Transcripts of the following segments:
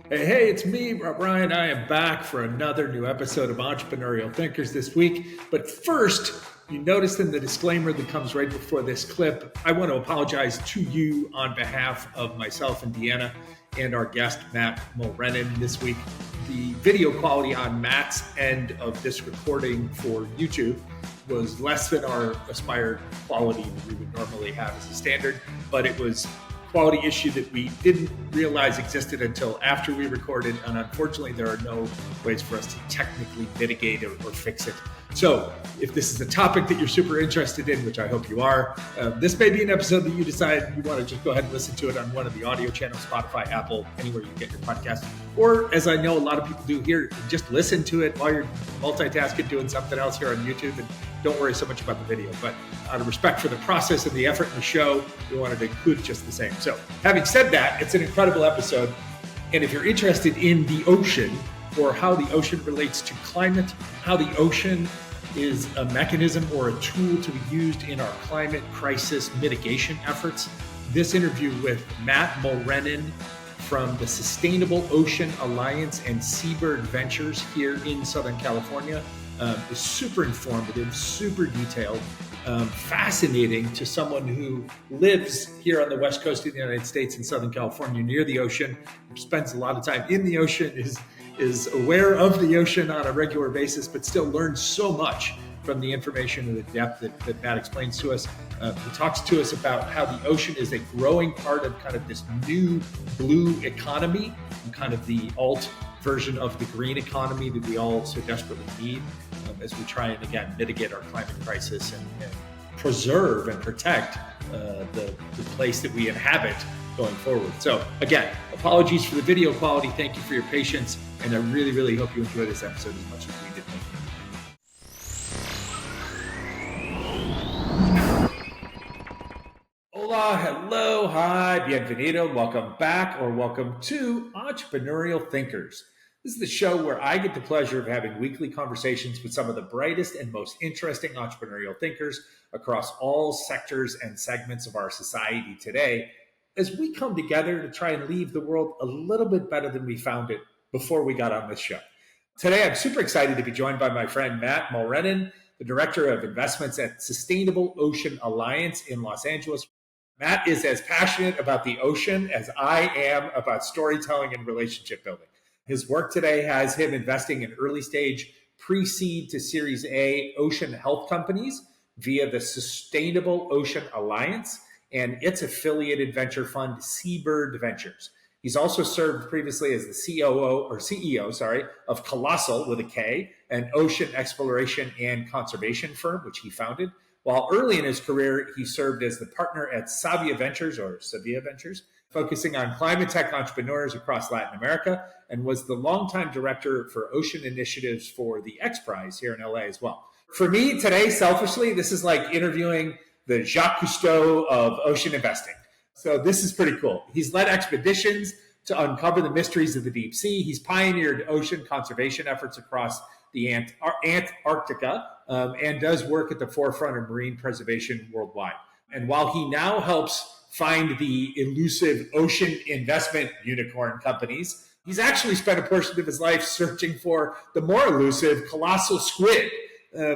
Hey, it's me, Brian. I am back for another new episode of Entrepreneurial Thinkers this week. But first, you noticed in the disclaimer that comes right before this clip, I want to apologize to you on behalf of myself and Deanna and our guest, Matt Mulrennan, this week. The video quality on Matt's end of this recording for YouTube was less than our aspired quality that we would normally have as a standard, but it was quality issue that we didn't realize existed until after we recorded, and unfortunately there are no ways for us to technically mitigate it or fix it. So if this is a topic that you're super interested in, which I hope you are, this may be an episode that you decide you want to just go ahead and listen to it on one of the audio channels, Spotify, Apple, anywhere you get your podcast. Or, as I know a lot of people do here, just listen to it while you're multitasking, doing something else here on YouTube, and don't worry so much about the video. But out of respect for the process and the effort in the show, we wanted to include just the same. So having said that, it's an incredible episode. And if you're interested in the ocean or how the ocean relates to climate, how the ocean is a mechanism or a tool to be used in our climate crisis mitigation efforts, this interview with Matt Mulrennan from the Sustainable Ocean Alliance and Seabird Ventures here in Southern California is super informative, super detailed, fascinating to someone who lives here on the west coast of the United States in Southern California near the ocean, spends a lot of time in the ocean, is aware of the ocean on a regular basis, but still learns so much from the information and the depth that Matt explains to us. He talks to us about how the ocean is a growing part of kind of this new blue economy and kind of the alt version of the green economy that we all so desperately need as we try and, again, mitigate our climate crisis and preserve and protect the place that we inhabit going forward. So, again, apologies for the video quality. Thank you for your patience. And I really, really hope you enjoy this episode as much as we did. Hola, hello, hi, bienvenido, welcome back or welcome to Entrepreneurial Thinkers. This is the show where I get the pleasure of having weekly conversations with some of the brightest and most interesting entrepreneurial thinkers across all sectors and segments of our society today, as we come together to try and leave the world a little bit better than we found it before we got on this show. Today, I'm super excited to be joined by my friend Matt Mulrennan, the Director of Investments at Sustainable Ocean Alliance in Los Angeles. Matt is as passionate about the ocean as I am about storytelling and relationship building. His work today has him investing in early stage pre-seed to Series A ocean health companies via the Sustainable Ocean Alliance and its affiliated venture fund, Seabird Ventures. He's also served previously as the CEO of Colossal with a K, an ocean exploration and conservation firm, which he founded. While early in his career, he served as the partner at Sevilla Ventures, focusing on climate tech entrepreneurs across Latin America, and was the longtime director for ocean initiatives for the X Prize here in LA as well. For me today, selfishly, this is like interviewing the Jacques Cousteau of ocean investing. So this is pretty cool. He's led expeditions to uncover the mysteries of the deep sea. He's pioneered ocean conservation efforts across the Antarctica and does work at the forefront of marine preservation worldwide. And while he now helps find the elusive ocean investment unicorn companies, he's actually spent a portion of his life searching for the more elusive colossal squid,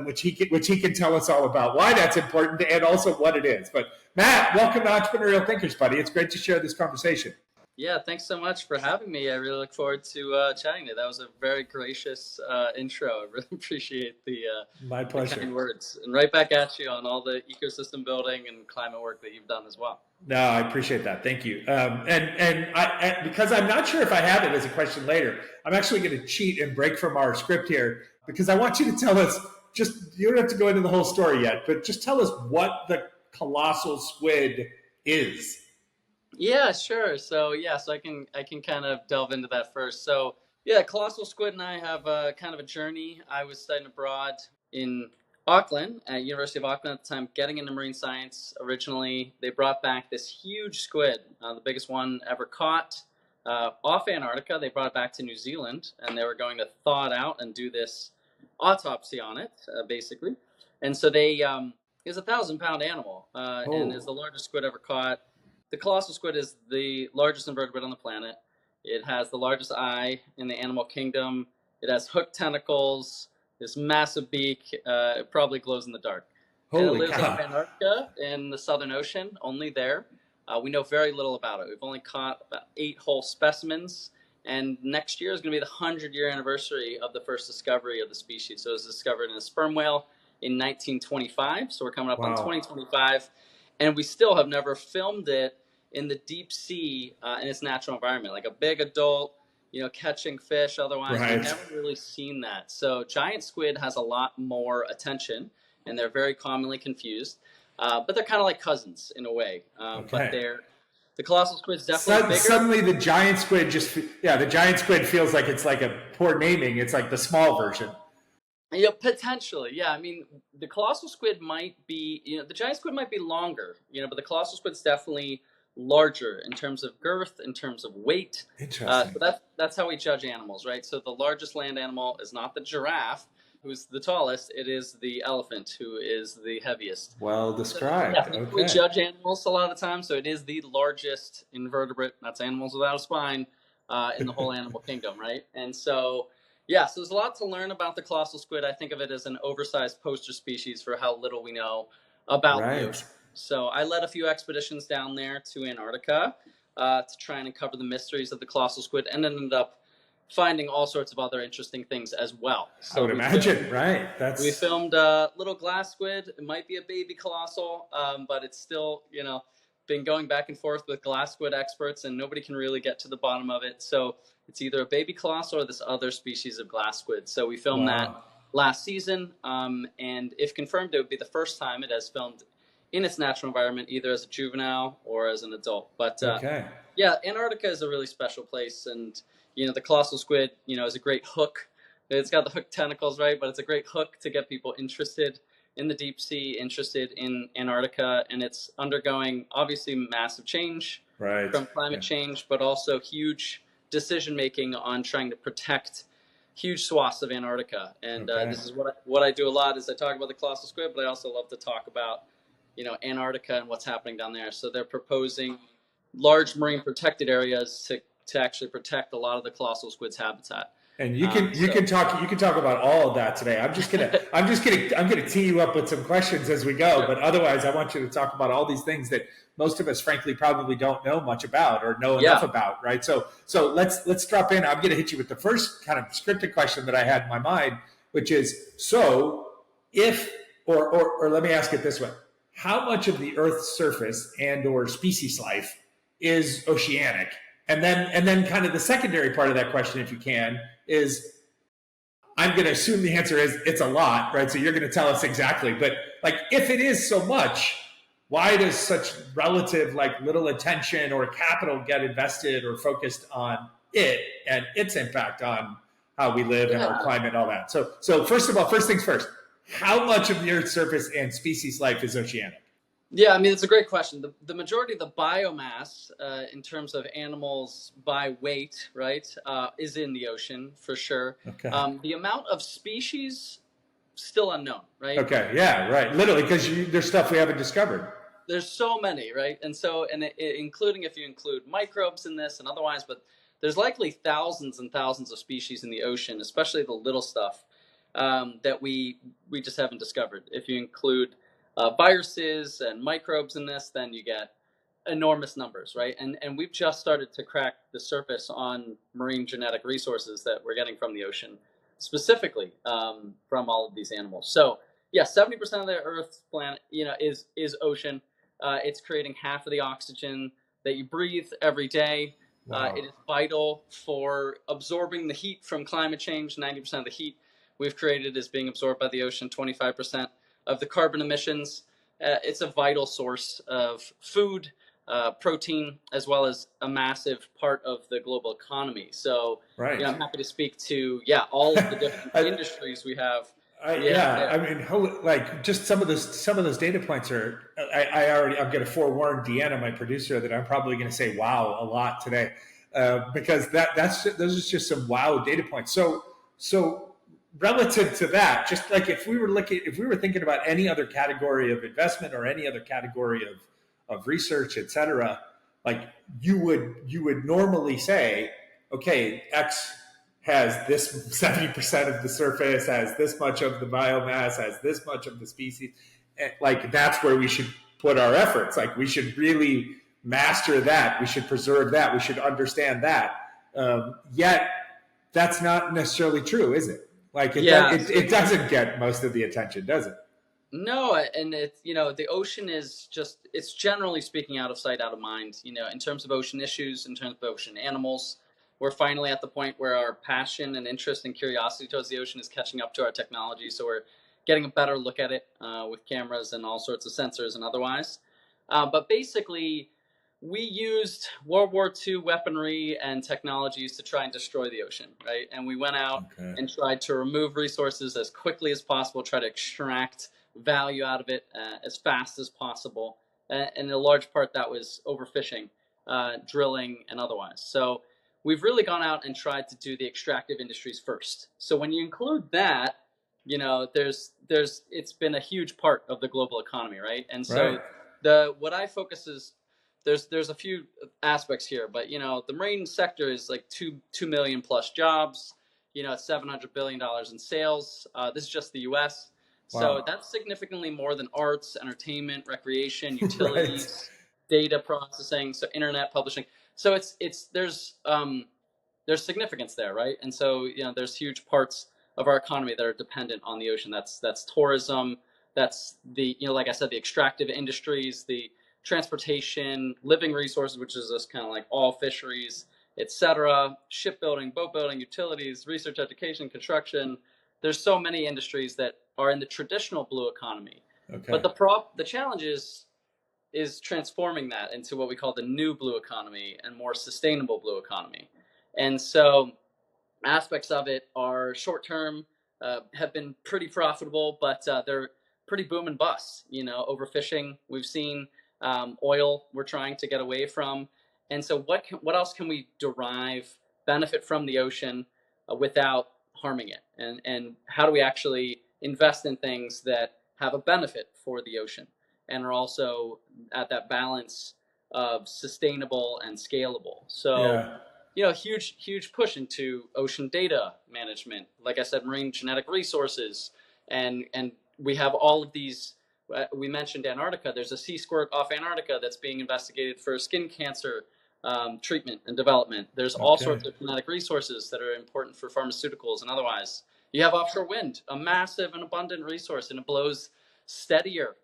which he can tell us all about, why that's important and also what it is. But Matt, welcome to Entrepreneurial Thinkers, buddy. It's great to share this conversation. Yeah, thanks so much for having me. I really look forward to chatting today. That was a very gracious intro. I really appreciate My pleasure. the kind words. And right back at you on all the ecosystem building and climate work that you've done as well. No, I appreciate that. Thank you. And I, because I'm not sure if I have it as a question later, I'm actually going to cheat and break from our script here because I want you to tell us, you don't have to go into the whole story yet, but just tell us what the colossal squid is. Yeah, sure. So I can kind of delve into that first. So yeah, Colossal Squid and I have a kind of a journey. I was studying abroad in Auckland, at University of Auckland at the time, getting into marine science. Originally, they brought back this huge squid, the biggest one ever caught, off Antarctica. They brought it back to New Zealand, and they were going to thaw it out and do this autopsy on it, basically. And so it was a 1,000-pound animal, and is the largest squid ever caught. The colossal squid is the largest invertebrate on the planet. It has the largest eye in the animal kingdom. It has hooked tentacles, this massive beak. It probably glows in the dark. And it Holy lives off cow. Antarctica in the Southern Ocean, only there. We know very little about it. We've only caught about 8 whole specimens. And next year is going to be the 100-year anniversary of the first discovery of the species. So it was discovered in a sperm whale in 1925. So we're coming up on Wow. 2025. And we still have never filmed it in the deep sea in its natural environment, like a big adult, catching fish. Otherwise, Right. we've never really seen that. So giant squid has a lot more attention, and they're very commonly confused. But they're kind of like cousins in a way. But the colossal squid's definitely bigger. Suddenly the giant squid the giant squid feels like it's like a poor naming. It's like the small version. Yeah, potentially. Yeah, I mean, the colossal squid might be, the giant squid might be longer, but the colossal squid's definitely larger in terms of girth, in terms of weight. Interesting. So that's how we judge animals, right? So the largest land animal is not the giraffe, who's the tallest. It is the elephant, who is the heaviest. Well described. So, yeah, we judge animals a lot of the time, so it is the largest invertebrate. That's animals without a spine in the whole animal kingdom, right? And so, yeah, so there's a lot to learn about the colossal squid. I think of it as an oversized poster species for how little we know about the ocean. So I led a few expeditions down there to Antarctica to try and uncover the mysteries of the colossal squid, and ended up finding all sorts of other interesting things as well. So I would imagine, right? We filmed little glass squid. It might be a baby colossal, but it's still, been going back and forth with glass squid experts, and nobody can really get to the bottom of it. So it's either a baby colossal or this other species of glass squid. So we filmed that last season, and if confirmed, it would be the first time it has filmed in its natural environment, either as a juvenile or as an adult. But yeah, Antarctica is a really special place, and the colossal squid, is a great hook. It's got the hook tentacles, right? But it's a great hook to get people interested in the deep sea, interested in Antarctica, and it's undergoing obviously massive change from climate change, but also huge decision making on trying to protect huge swaths of Antarctica. And this is what I do a lot, is I talk about the colossal squid, but I also love to talk about Antarctica and what's happening down there. So they're proposing large marine protected areas to actually protect a lot of the colossal squid's habitat. And you can talk about all of that today. I'm gonna tee you up with some questions as we go, but otherwise I want you to talk about all these things that most of us frankly probably don't know much about or know enough about, right? So let's drop in. I'm gonna hit you with the first kind of scripted question that I had in my mind, which is, so if or let me ask it this way. How much of the Earth's surface and or species life is oceanic? And then kind of the secondary part of that question, if you can, is, I'm going to assume the answer is it's a lot, right? So you're going to tell us exactly. But like, if it is so much, why does such relative little attention or capital get invested or focused on it and its impact on how we live and our climate and all that? So first of all, first things first, how much of the Earth's surface and species life is oceanic? Yeah, I mean, it's a great question. The majority of the biomass in terms of animals by weight, right, is in the ocean for sure. Okay. The amount of species, still unknown, right? Okay, yeah, right. Literally, because there's stuff we haven't discovered. There's so many, right? And so, including if you include microbes in this and otherwise, but there's likely thousands and thousands of species in the ocean, especially the little stuff that we just haven't discovered. If you include viruses and microbes in this, then you get enormous numbers, right? And we've just started to crack the surface on marine genetic resources that we're getting from the ocean, specifically from all of these animals. So yeah, 70% of the Earth's planet, is ocean. It's creating half of the oxygen that you breathe every day. Wow. It is vital for absorbing the heat from climate change. 90% of the heat we've created is being absorbed by the ocean. 25% of the carbon emissions. It's a vital source of food, protein, as well as a massive part of the global economy. So I'm happy to speak to all of the different industries we have. I mean, just some of those data points are. I'm going to forewarn Deanna, my producer, that I'm probably going to say "wow" a lot today, because those are just some wow data points. So relative to that, just like if we were thinking about any other category of investment or any other category of research, et cetera, like you would normally say, okay, X has this 70% of the surface, has this much of the biomass, has this much of the species. Like that's where we should put our efforts. Like we should really master that. We should preserve that. We should understand that. Yet that's not necessarily true, is it? Like it doesn't get most of the attention, does it? No, and it's, the ocean is just, it's generally speaking out of sight, out of mind, in terms of ocean issues, in terms of ocean animals. We're finally at the point where our passion and interest and curiosity towards the ocean is catching up to our technology. So we're getting a better look at it with cameras and all sorts of sensors and otherwise. But basically, we used World War II weaponry and technologies to try and destroy the ocean, right? And we went out and tried to remove resources as quickly as possible, try to extract value out of it as fast as possible. And in a large part, that was overfishing, drilling, and otherwise. So we've really gone out and tried to do the extractive industries first. So when you include that, it's been a huge part of the global economy, right? And so what I focus is there's a few aspects here, but the marine sector is like 2 million plus jobs. It's $700 billion in sales. This is just the U.S. Wow. So that's significantly more than arts, entertainment, recreation, utilities, data processing, so internet publishing. So there's significance there, right? And so there's huge parts of our economy that are dependent on the ocean. That's tourism. That's the like I said, the extractive industries, the transportation, living resources, which is just kind of like all fisheries, etc. Shipbuilding, boat building, utilities, research, education, construction. There's so many industries that are in the traditional blue economy. But the challenge is transforming that into what we call the new blue economy and more sustainable blue economy. And so aspects of it are short term, have been pretty profitable, but they're pretty boom and bust. Overfishing, we've seen oil we're trying to get away from. And so what else can we derive benefit from the ocean without harming it? And how do we actually invest in things that have a benefit for the ocean and are also at that balance of sustainable and scalable? So, huge push into ocean data management. Like I said, marine genetic resources. And we have all of these. We mentioned Antarctica. There's a sea squirt off Antarctica that's being investigated for skin cancer treatment and development. There's all sorts of genetic resources that are important for pharmaceuticals and otherwise. You have offshore wind, a massive and abundant resource, and it blows steadier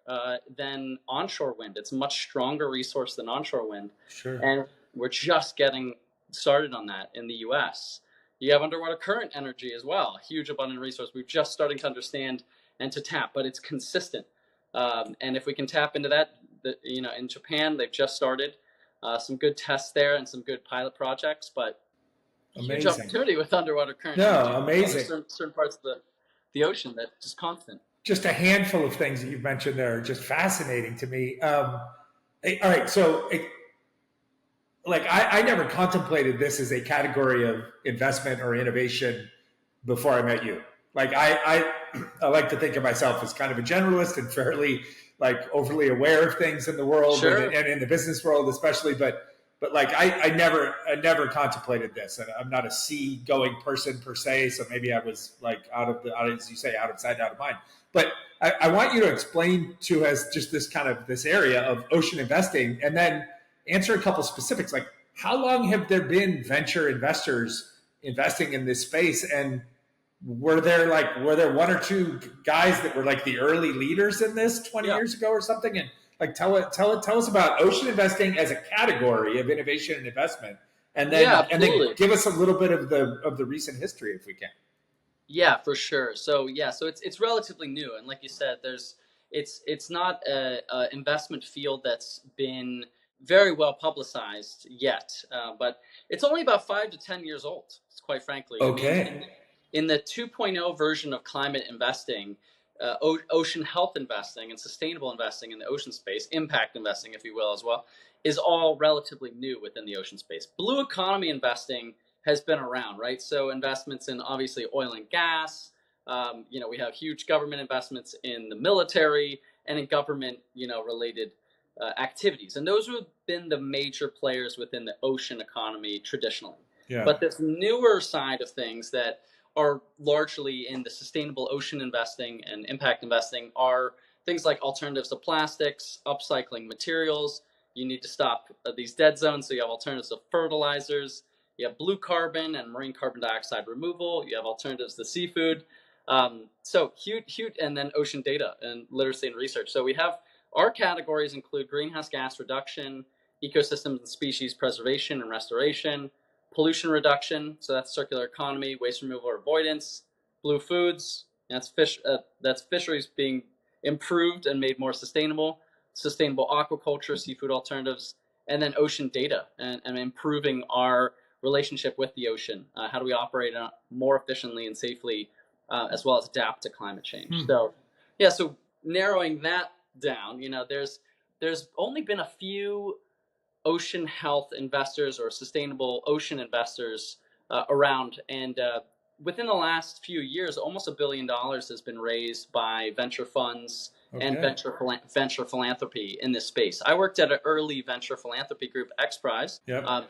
than onshore wind. It's a much stronger resource than onshore wind. Sure. And we're just getting started on that in the U.S. You have underwater current energy as well, a huge abundant resource. We're just starting to understand and to tap, but it's consistent. And if we can tap into that, in Japan, they've just started some good tests there and some good pilot projects, but huge opportunity with underwater current. No, amazing. Certain parts of the ocean that just constant. Just a handful of things that you've mentioned there are just fascinating to me. All right, so I never contemplated this as a category of investment or innovation before I met you. I like to think of myself as kind of a generalist and fairly overly aware of things in the world and in the business world especially, but I never contemplated this, and I'm not a sea-going person per se, so maybe I was as you say, out of sight, out of mind. But I want you to explain to us just this area of ocean investing, and then answer a couple specifics, like how long have there been venture investors investing in this space, and were there one or two guys that were the early leaders in this 20 years ago or something? And tell us about ocean investing as a category of innovation and investment, and then give us a little bit of the recent history if we can. Yeah, for sure. So it's relatively new, and like you said, it's not a investment field that's been very well publicized yet, but it's only about 5 to 10 years old, quite frankly. Okay. I mean, in the 2.0 version of climate investing, ocean health investing and sustainable investing in the ocean space, impact investing, if you will, as well, is all relatively new within the ocean space. Blue economy investing has been around, right? So investments in obviously oil and gas. We have huge government investments in the military and in government, related activities. And those have been the major players within the ocean economy traditionally. Yeah. But this newer side of things that are largely in the sustainable ocean investing and impact investing are things like alternatives to plastics, upcycling materials. You need to stop these dead zones, so you have alternatives to fertilizers. You have blue carbon and marine carbon dioxide removal. You have alternatives to seafood. So huge, and then ocean data and literacy and research. So we have our categories include greenhouse gas reduction, ecosystems and species preservation and restoration, pollution reduction, so that's circular economy, waste removal or avoidance, blue foods, that's fisheries being improved and made more sustainable, sustainable aquaculture, seafood alternatives, and then ocean data and improving our relationship with the ocean. How do we operate more efficiently and safely, as well as adapt to climate change? So, yeah, so narrowing that down, there's only been a few ocean health investors or sustainable ocean investors around. And within the last few years, almost $1 billion has been raised by venture funds and venture philanthropy in this space. I worked at an early venture philanthropy group, X Prize,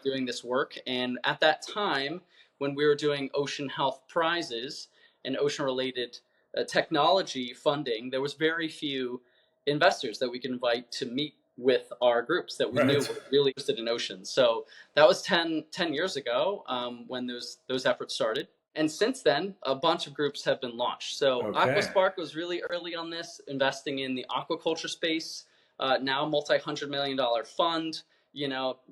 doing this work. And at that time, when we were doing ocean health prizes and ocean-related technology funding, there was very few investors that we could invite to meet with our groups that we knew were really interested in oceans. So that was 10 years ago when those efforts started. And since then, a bunch of groups have been launched. So AquaSpark was really early on this, investing in the aquaculture space. Now a multi-$100 million fund,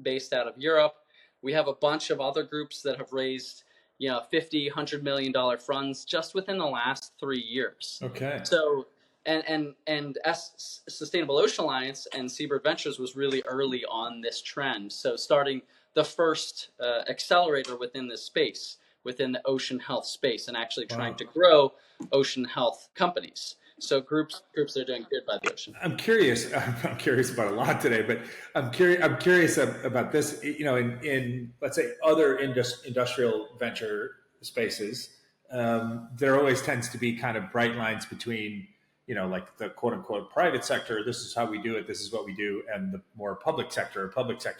based out of Europe. We have a bunch of other groups that have raised, $50, $100 million funds just within the last 3 years. Okay. So and Sustainable Ocean Alliance and Seabird Ventures was really early on this trend. So starting the first accelerator within this space, within the ocean health space, and actually trying to grow ocean health companies. So groups that are doing good by the ocean. I'm curious about a lot today, but I'm curious about this. In let's say other industrial venture spaces, there always tends to be kind of bright lines between, like the quote unquote private sector, this is how we do it, this is what we do, and the more public sector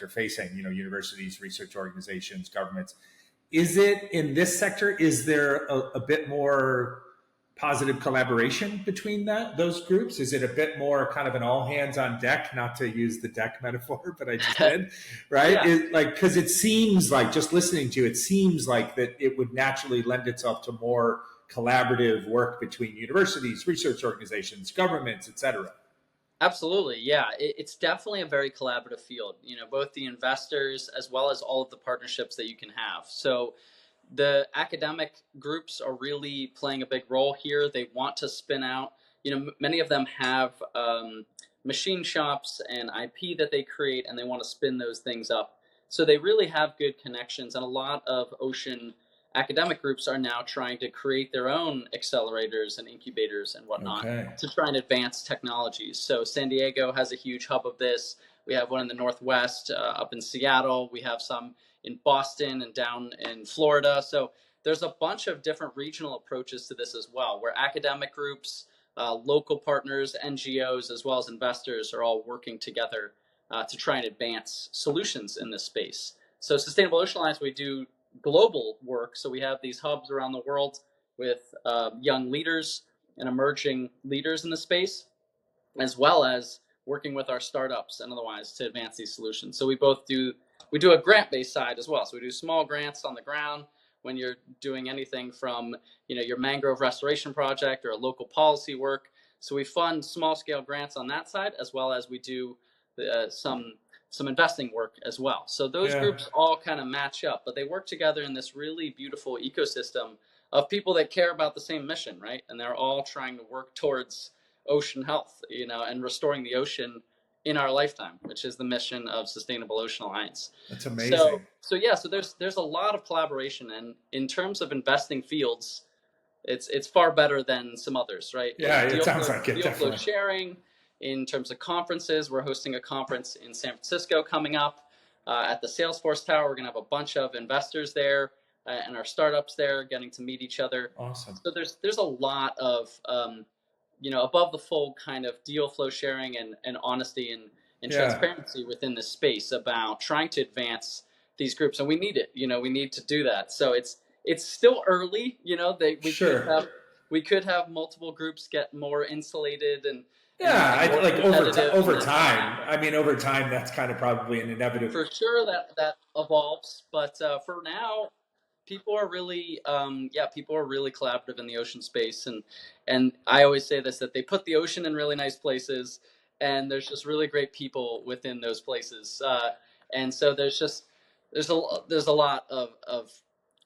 facing, universities, research organizations, governments. Is it in this sector, is there a bit more positive collaboration between those groups? Is it a bit more kind of an all hands on deck, not to use the deck metaphor, but I just did, right? Yeah. Because it seems like, just listening to you, it seems like that it would naturally lend itself to more collaborative work between universities, research organizations, governments, et cetera. Absolutely. Yeah. It's definitely a very collaborative field, both the investors as well as all of the partnerships that you can have. So the academic groups are really playing a big role here. They want to spin out, many of them have machine shops and IP that they create, and they want to spin those things up. So they really have good connections, and a lot of ocean academic groups are now trying to create their own accelerators and incubators and whatnot to try and advance technologies. So San Diego has a huge hub of this. We have one in the Northwest, up in Seattle. We have some in Boston and down in Florida. So there's a bunch of different regional approaches to this as well, where academic groups, local partners, NGOs, as well as investors are all working together to try and advance solutions in this space. So Sustainable Ocean Alliance, we do global work. So we have these hubs around the world with young leaders and emerging leaders in the space, as well as working with our startups and otherwise to advance these solutions. So we do a grant-based side as well. So we do small grants on the ground when you're doing anything from, your mangrove restoration project or a local policy work. So we fund small-scale grants on that side, as well as we do some investing work as well. So those groups all kind of match up, but they work together in this really beautiful ecosystem of people that care about the same mission, right? And they're all trying to work towards ocean health, and restoring the ocean in our lifetime, which is the mission of Sustainable Ocean Alliance. That's amazing. So there's a lot of collaboration, and in terms of investing fields, it's far better than some others, right? Yeah, it sounds like it. Deal flow sharing. In terms of conferences, we're hosting a conference in San Francisco coming up at the Salesforce Tower. We're going to have a bunch of investors there and our startups there getting to meet each other. Awesome. So there's a lot of above the fold kind of deal flow sharing and honesty and transparency within this space about trying to advance these groups, and we need it. We need to do that. So it's still early. Sure. We could have multiple groups get more insulated and Yeah, more like competitive, and over that's going to time. happen. I mean, over time, that's kind of probably an inevitable. For sure that evolves, but for now, people are really people are really collaborative in the ocean space, and I always say this, that they put the ocean in really nice places, and there's just really great people within those places, and so there's a lot of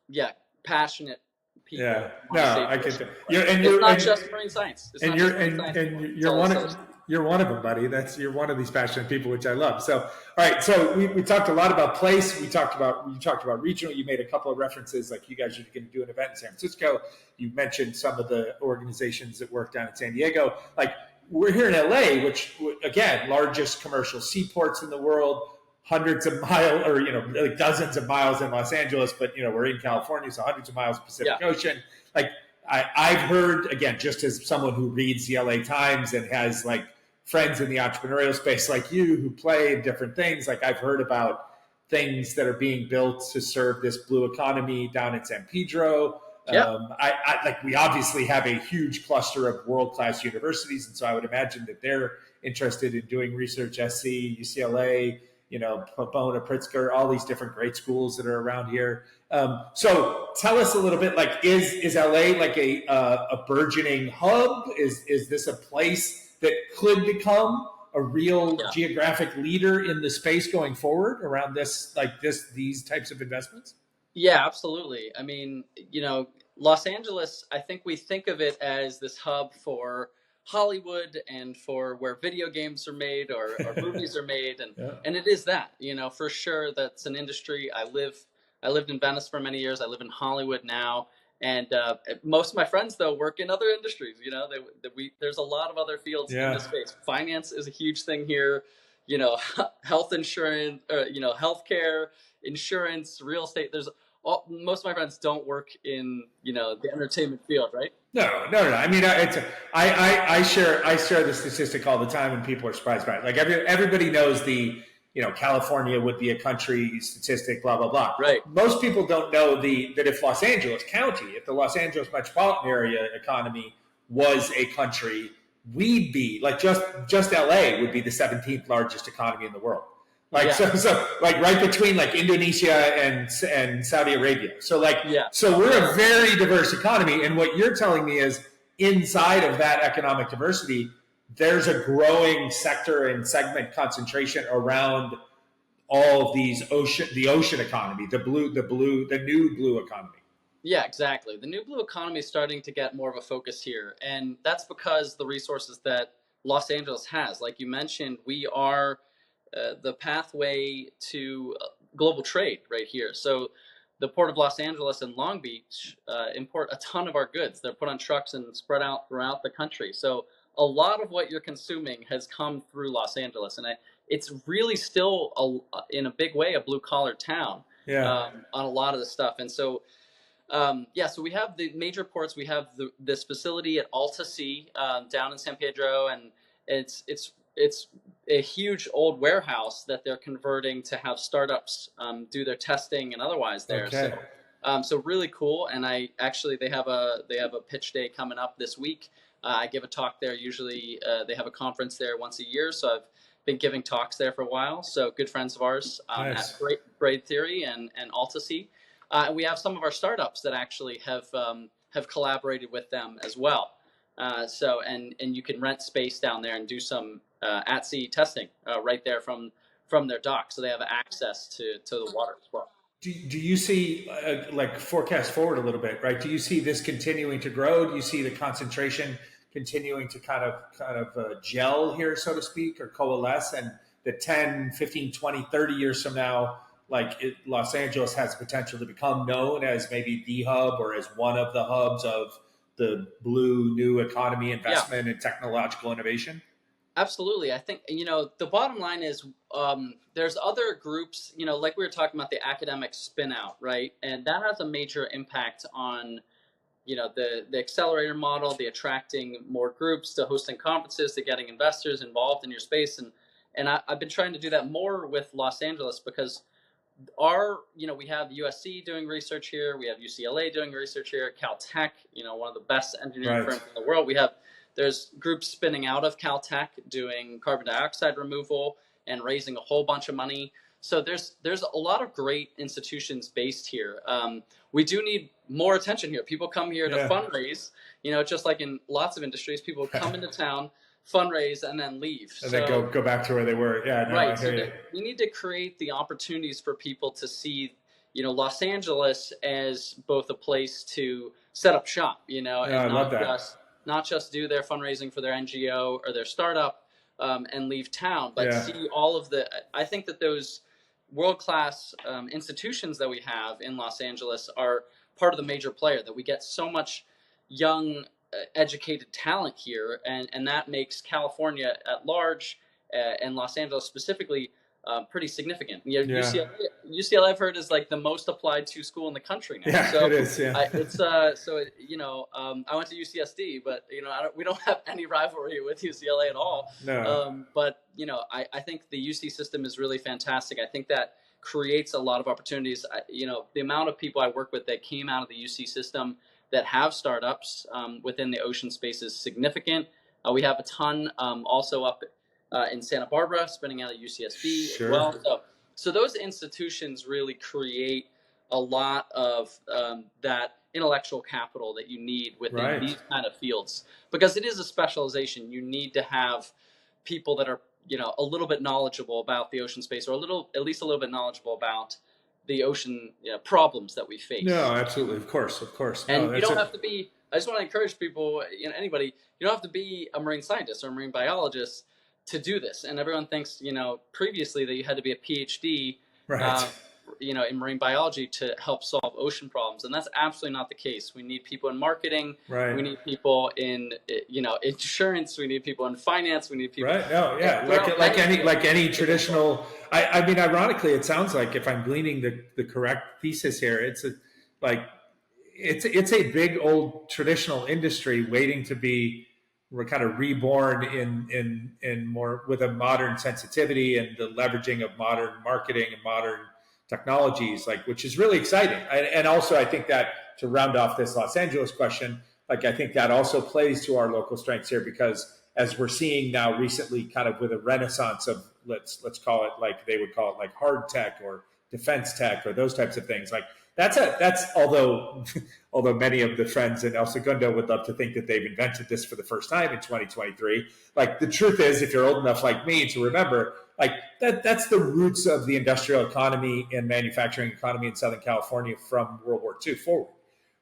yeah passionate Yeah, people who no, want to save I the get ocean. that. But You're it's not just marine science. It's not just marine science anymore. It's all social. you're one of them, buddy. You're one of these passionate people, which I love. So, all right. So we talked a lot about place. You talked about regional. You made a couple of references, like you guys are going to do an event in San Francisco. You mentioned some of the organizations that work down in San Diego. Like we're here in LA, which again, largest commercial seaports in the world. Hundreds of miles, or like dozens of miles in Los Angeles, but we're in California, so hundreds of miles of Pacific Ocean. Like I've heard, again, just as someone who reads the LA Times and has like friends in the entrepreneurial space like you who play in different things, like I've heard about things that are being built to serve this blue economy down in San Pedro. Yeah. Like we obviously have a huge cluster of world-class universities, and so I would imagine that they're interested in doing research. SC, UCLA, Pomona, Pritzker, all these different great schools that are around here. So tell us a little bit, like, is LA like a burgeoning hub? Is this a place that could become a real geographic leader in the space going forward around these types of investments? Yeah, absolutely. I mean, Los Angeles, I think we think of it as this hub for Hollywood and for where video games are made or movies are made, and Yeah. and it is that, for sure that's an industry. I lived in Venice for many years. I live in Hollywood now, and most of my friends though work in other industries. There's a lot of other fields in this space. Finance is a huge thing here. Health insurance, healthcare, insurance, real estate. Most of my friends don't work in the entertainment field, right? No. I mean, I share the statistic all the time, and people are surprised by it. Like everybody knows California would be a country statistic, blah blah blah. Right. Most people don't know that if Los Angeles County, if the Los Angeles metropolitan area economy was a country, we'd be like just LA would be the 17th largest economy in the world. Like so like right between like Indonesia and Saudi Arabia. So so we're a very diverse economy, and what you're telling me is inside of that economic diversity, there's a growing sector and segment concentration around all of the ocean economy, the new blue economy. Yeah, exactly. The new blue economy is starting to get more of a focus here, and that's because the resources that Los Angeles has, like you mentioned, we are the pathway to global trade right here. So the Port of Los Angeles and Long Beach import a ton of our goods. They're put on trucks and spread out throughout the country. So a lot of what you're consuming has come through Los Angeles, and it's really still in a big way a blue collar town on a lot of the stuff. And so so we have the major ports. We have this facility at Alta Sea down in San Pedro, and it's a huge old warehouse that they're converting to have startups do their testing and otherwise there. Okay. So really cool. And they have a pitch day coming up this week. I give a talk there. Usually they have a conference there once a year. So I've been giving talks there for a while. So good friends of ours Nice. at Braid Theory and Alta Sea. And we have some of our startups that actually have collaborated with them as well. And you can rent space down there and do some at sea testing right there from their dock, so they have access to the water as well. Do you see like forecast forward a little bit, right? Do you see this continuing to grow? Do you see the concentration continuing to kind of gel here, so to speak, or coalesce, and the 10, 15, 20, 30 years from now, Los Angeles has potential to become known as maybe the hub or as one of the hubs of the blue new economy investment and technological innovation? Absolutely. I think, the bottom line is there's other groups, like we were talking about the academic spin out, right? And that has a major impact on, the accelerator model, the attracting more groups, to hosting conferences, to getting investors involved in your space. And I've been trying to do that more with Los Angeles because we have USC doing research here. We have UCLA doing research here. Caltech, one of the best engineering firms in the world. There's groups spinning out of Caltech doing carbon dioxide removal and raising a whole bunch of money. So there's a lot of great institutions based here. We do need more attention here. People come here to fundraise, just like in lots of industries, people come into town, fundraise, and then leave. And then go back to where they were. Yeah, no, right. I hear you. We need to create the opportunities for people to see, Los Angeles as both a place to set up shop, and I love that. Not just do their fundraising for their NGO or their startup and leave town, but see all of I think that those world-class institutions that we have in Los Angeles are part of the major player, that we get so much young educated talent here, and that makes California at large and Los Angeles specifically pretty significant. UCLA I've heard is like the most applied to school in the country now. Yeah, so it is. Yeah. I went to UCSD, but we don't have any rivalry with UCLA at all. No. But I think the UC system is really fantastic. I think that creates a lot of opportunities. The amount of people I work with that came out of the UC system that have startups within the ocean space is significant. We have a ton also up in Santa Barbara, spinning out of UCSB as well. So those institutions really create a lot of that intellectual capital that you need within these kind of fields, because it is a specialization. You need to have people that are a little bit knowledgeable about the ocean space, or at least a little bit knowledgeable about the ocean problems that we face. No, absolutely, of course. And you don't have to be. I just want to encourage people, anybody. You don't have to be a marine scientist or a marine biologist to do this. And everyone thinks, previously that you had to be a PhD, in marine biology to help solve ocean problems, and that's absolutely not the case. We need people in marketing. We need people in, insurance. We need people in finance. We need people. Like any traditional. I mean, ironically, it sounds like, if I'm gleaning the correct thesis here, it's a big old traditional industry waiting to be kind of reborn in more with a modern sensitivity and the leveraging of modern marketing and modern technologies, which is really exciting. And also, I think that, to round off this Los Angeles question, I think that also plays to our local strengths here, because as we're seeing now recently, kind of with a renaissance of let's call it, like they would call it, like hard tech or defense tech or those types of things. That's although many of the friends in El Segundo would love to think that they've invented this for the first time in 2023. The truth is, if you're old enough like me to remember, that's the roots of the industrial economy and manufacturing economy in Southern California from World War II forward,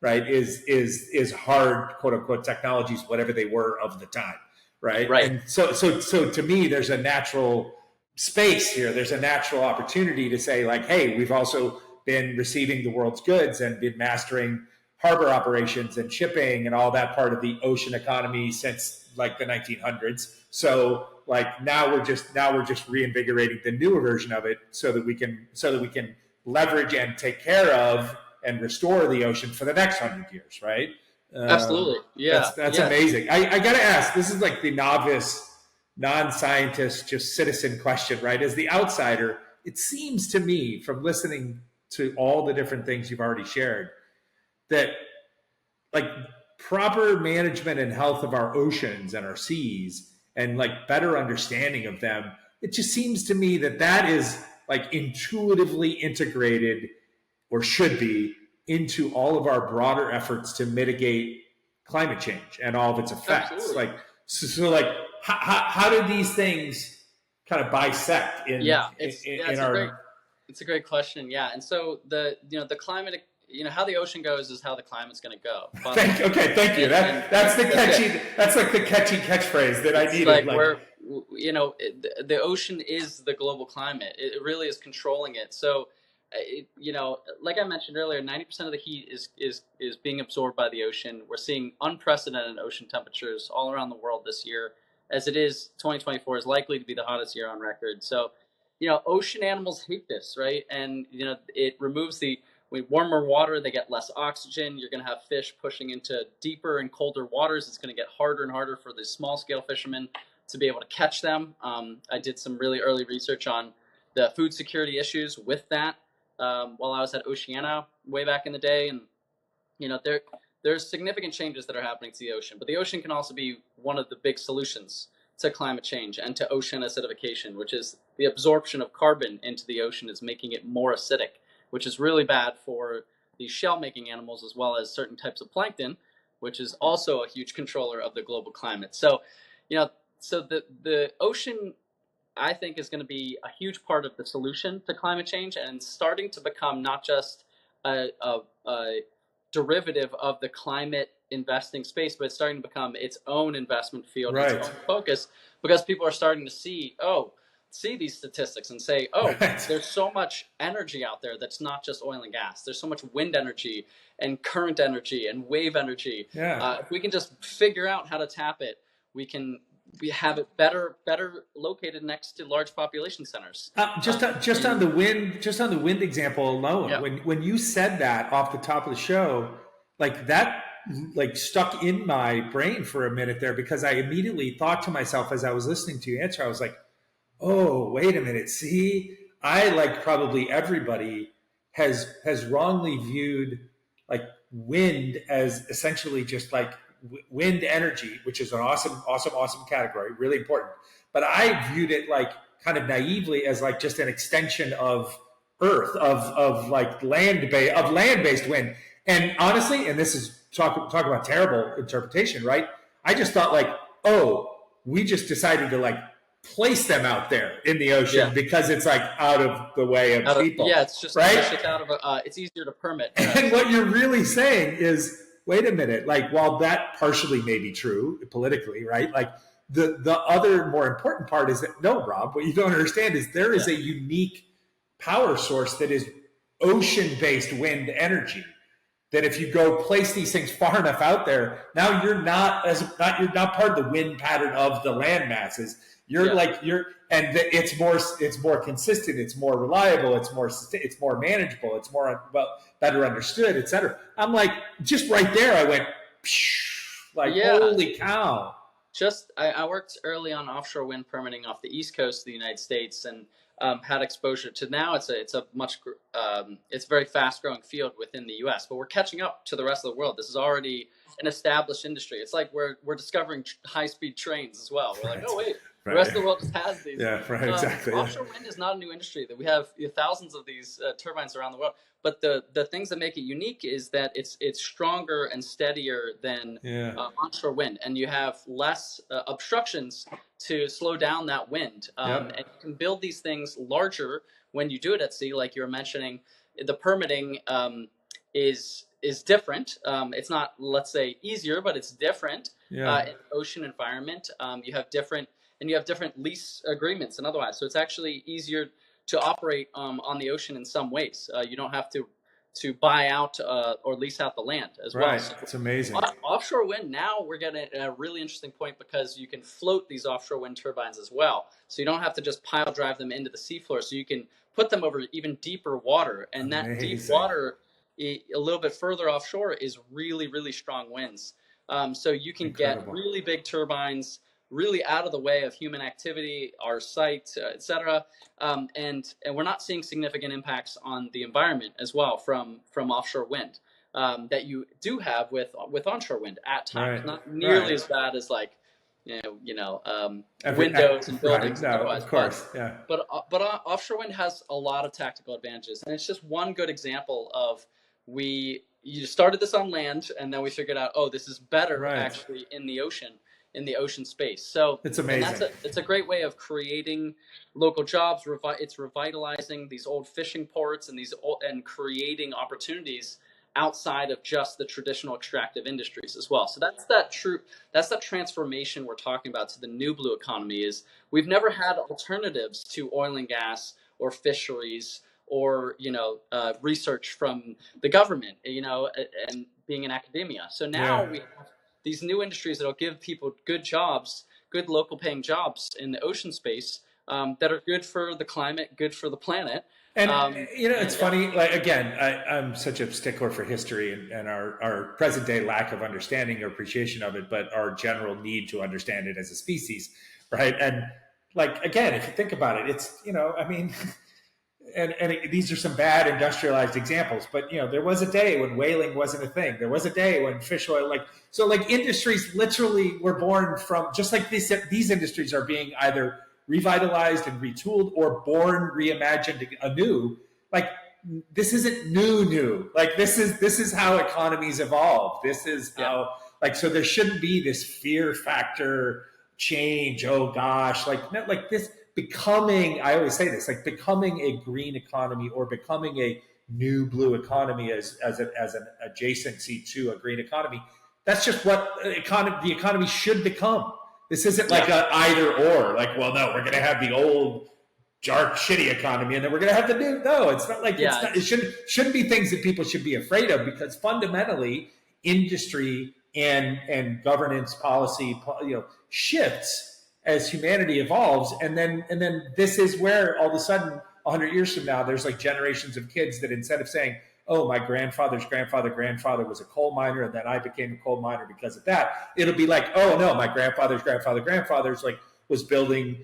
right? Is hard, quote unquote, technologies, whatever they were of the time, right? And so to me, there's a natural space here. There's a natural opportunity to say, hey, we've also been receiving the world's goods and been mastering harbor operations and shipping and all that part of the ocean economy since the 1900s. So now we're just reinvigorating the newer version of it so that we can leverage and take care of and restore the ocean for the next 100 years, right? Absolutely. Yeah. That's amazing. I got to ask, this is the novice, non-scientist, just citizen question, right? As the outsider, it seems to me, from listening to all the different things you've already shared, that proper management and health of our oceans and our seas and better understanding of them, it just seems to me that is intuitively integrated, or should be, into all of our broader efforts to mitigate climate change and all of its effects. Absolutely. How do these things kind of bisect in our... It's a great question. Yeah. And so the climate, how the ocean goes is how the climate's going to go. Thank you. That's the catchy catchphrase that I needed. The ocean is the global climate. It really is controlling it. So, like I mentioned earlier, 90% of the heat is being absorbed by the ocean. We're seeing unprecedented ocean temperatures all around the world this year. As it is, 2024 is likely to be the hottest year on record. So, ocean animals hate this, right? And, it removes with warmer water, they get less oxygen. You're going to have fish pushing into deeper and colder waters. It's going to get harder and harder for the small scale fishermen to be able to catch them. I did some really early research on the food security issues with that. while I was at Oceana way back in the day, and there's significant changes that are happening to the ocean, but the ocean can also be one of the big solutions to climate change and to ocean acidification, which is the absorption of carbon into the ocean is making it more acidic, which is really bad for the shell-making animals as well as certain types of plankton, which is also a huge controller of the global climate. So, the ocean, I think, is going to be a huge part of the solution to climate change and starting to become not just a derivative of the climate investing space, but it's starting to become its own investment field, its own focus, because people are starting to see these statistics and say, there's so much energy out there that's not just oil and gas. There's so much wind energy and current energy and wave energy. If we can just figure out how to tap it, we have it better located next to large population centers. Just on the wind example alone, when you said that off the top of the show, like that stuck in my brain for a minute there, because I immediately thought to myself as I was listening to you answer, I was like, oh, wait a minute. See, I, like probably everybody, has wrongly viewed like wind as essentially just like wind energy, which is an awesome category, really important. But I viewed it like kind of naively as like just an extension of Earth, of like land-based wind. And honestly, and this is talk about terrible interpretation, right? I just thought like, oh, we just decided to like place them out there in the ocean because it's like out of the way of people. It's just right. It's out of it's easier to permit. And what you're really saying is, wait a minute, like while that partially may be true politically, right? Like the other more important part is that no, Rob, what you don't understand is there is a unique power source that is ocean-based wind energy. That if you go place these things far enough out there, now you're not part of the wind pattern of the land masses. It's more consistent, it's more reliable, it's more manageable, it's more better understood, etc. I'm like, just right there, I went, holy cow. I worked early on offshore wind permitting off the east coast of the United States, and had exposure to now it's a very fast growing field within the US, but we're catching up to the rest of the world. This is already an established industry. It's like we're discovering high speed trains as well. We're like, oh wait, the rest of the world just has these. Exactly. Offshore wind is not a new industry. That we have thousands of these turbines around the world. But the things that make it unique is that it's stronger and steadier than onshore wind, and you have less obstructions to slow down that wind. And you can build these things larger when you do it at sea, like you were mentioning. The permitting is different. It's not, let's say, easier, but it's different in the ocean environment. You have different lease agreements and otherwise. So it's actually easier to operate on the ocean in some ways. You don't have to buy out or lease out the land as well. So it's amazing. Offshore wind, now we're getting a really interesting point because you can float these offshore wind turbines as well. So you don't have to just pile drive them into the seafloor. So you can put them over even deeper water. And that deep water, a little bit further offshore, is really, really strong winds. So you can get really big turbines really out of the way of human activity, our site, etc. And we're not seeing significant impacts on the environment as well from offshore wind that you do have with onshore wind at times. Not nearly as bad as like windows and buildings. Of course, But offshore wind has a lot of tactical advantages, and it's just one good example of you started this on land, and then we figured out, this is better actually in the ocean space. So it's amazing. It's a great way of creating local jobs. It's revitalizing these old fishing ports and creating opportunities outside of just the traditional extractive industries as well. So that's that transformation we're talking about to the new blue economy. Is we've never had alternatives to oil and gas or fisheries or research from the government, and being in academia. So now we have these new industries that will give people good jobs, good local paying jobs in the ocean space that are good for the climate, good for the planet. And it's funny. Like again, I'm such a stickler for history and our present day lack of understanding or appreciation of it, but our general need to understand it as a species, right? And like again, if you think about it, it's these are some bad industrialized examples, but there was a day when whaling wasn't a thing. There was a day when fish oil, like industries literally were born from, just like these industries are being either revitalized and retooled or born, reimagined anew. Like this isn't new. Like this is how economies evolve. This is how, so there shouldn't be this fear factor change. Oh gosh, like this becoming, I always say this, like becoming a green economy or becoming a new blue economy as an adjacency to a green economy. That's just what the economy should become. This isn't like a either or, like, well, no, we're going to have the old dark, shitty economy, and then we're going to have the new. No, it's not like it shouldn't be things that people should be afraid of, because fundamentally industry and governance policy, shifts as humanity evolves, and then this is where all of a sudden 100 years from now there's like generations of kids that instead of saying, oh, my grandfather's grandfather was a coal miner and then I became a coal miner because of that, it'll be like, oh no, my grandfather's like was building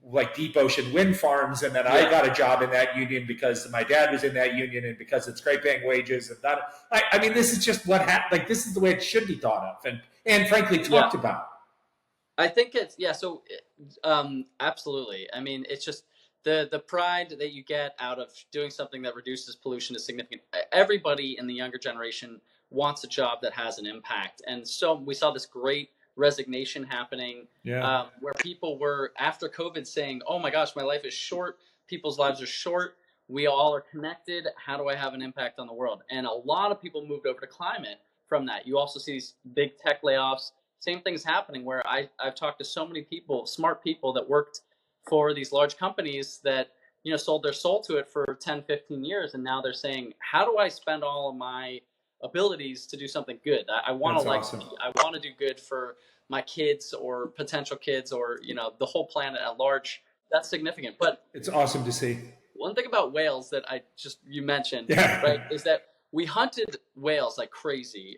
like deep ocean wind farms, and then I got a job in that union because my dad was in that union and because it's great paying wages. And that, I mean, this is just what happened. Like this is the way it should be thought of and frankly talked about. I think it's absolutely. I mean, it's just the pride that you get out of doing something that reduces pollution is significant. Everybody in the younger generation wants a job that has an impact, and so we saw this great resignation happening, where people were after COVID saying, "Oh my gosh, my life is short. People's lives are short. We all are connected. How do I have an impact on the world?" And a lot of people moved over to climate from that. You also see these big tech layoffs. Same thing's happening where I've talked to so many people, smart people that worked for these large companies that, sold their soul to it for 10, 15 years. And now they're saying, how do I spend all of my abilities to do something good? I want to I want to do good for my kids or potential kids or, the whole planet at large. That's significant. But it's awesome to see. One thing about whales that you mentioned, right, is that we hunted whales like crazy.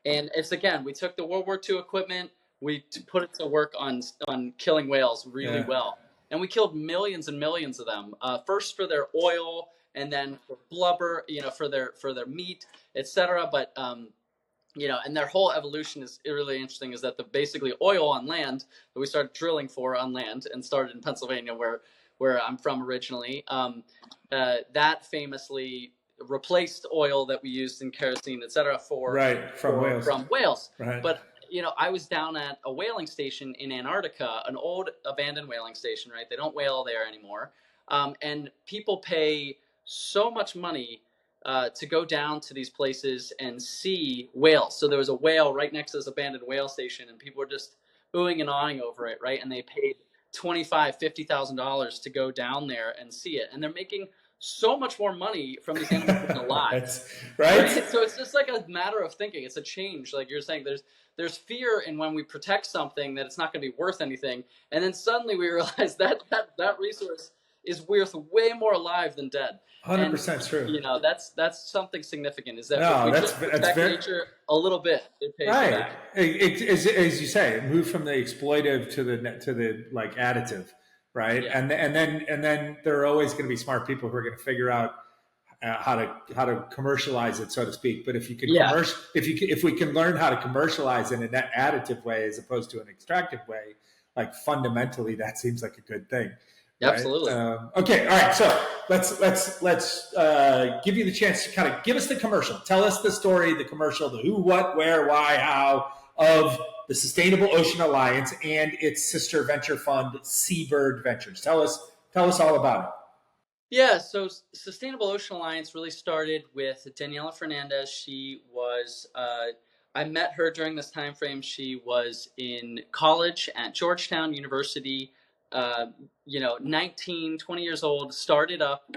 And it's, again, we took the World War II equipment, we put it to work on killing whales really well. And we killed millions and millions of them, first for their oil and then for blubber, for their meat, etc. But, and their whole evolution is really interesting, is that the basically oil on land that we started drilling for on land and started in Pennsylvania where I'm from originally, that famously replaced oil that we used in kerosene, etc. from whales. Right. But I was down at a whaling station in Antarctica, an old abandoned whaling station. Right, they don't whale there anymore, and people pay so much money to go down to these places and see whales. So there was a whale right next to this abandoned whale station, and people were just oohing and awing over it. Right, and they paid $25,000-$50,000 to go down there and see it, and they're making so much more money from these animals being alive. right? So it's just like a matter of thinking. It's a change. Like you're saying, there's fear in when we protect something that it's not going to be worth anything, and then suddenly we realize that resource is worth way more alive than dead. 100% true. That's something significant. Is that if we just protect nature a little bit, it pays back. As you say, move from the exploitive to the like additive. Right. Yeah. And then there are always going to be smart people who are going to figure out how to commercialize it, so to speak. But if you can if we can learn how to commercialize it in that additive way as opposed to an extractive way, like fundamentally, that seems like a good thing. Right? Absolutely. Okay. All right. So let's give you the chance to kind of give us the commercial. Tell us the story, the commercial, the who, what, where, why, how of the Sustainable Ocean Alliance and its sister venture fund, Seabird Ventures. Tell us all about it. Yeah, so Sustainable Ocean Alliance really started with Daniela Fernandez. She was, I met her during this time frame. She was in college at Georgetown University, 19, 20 years old, started up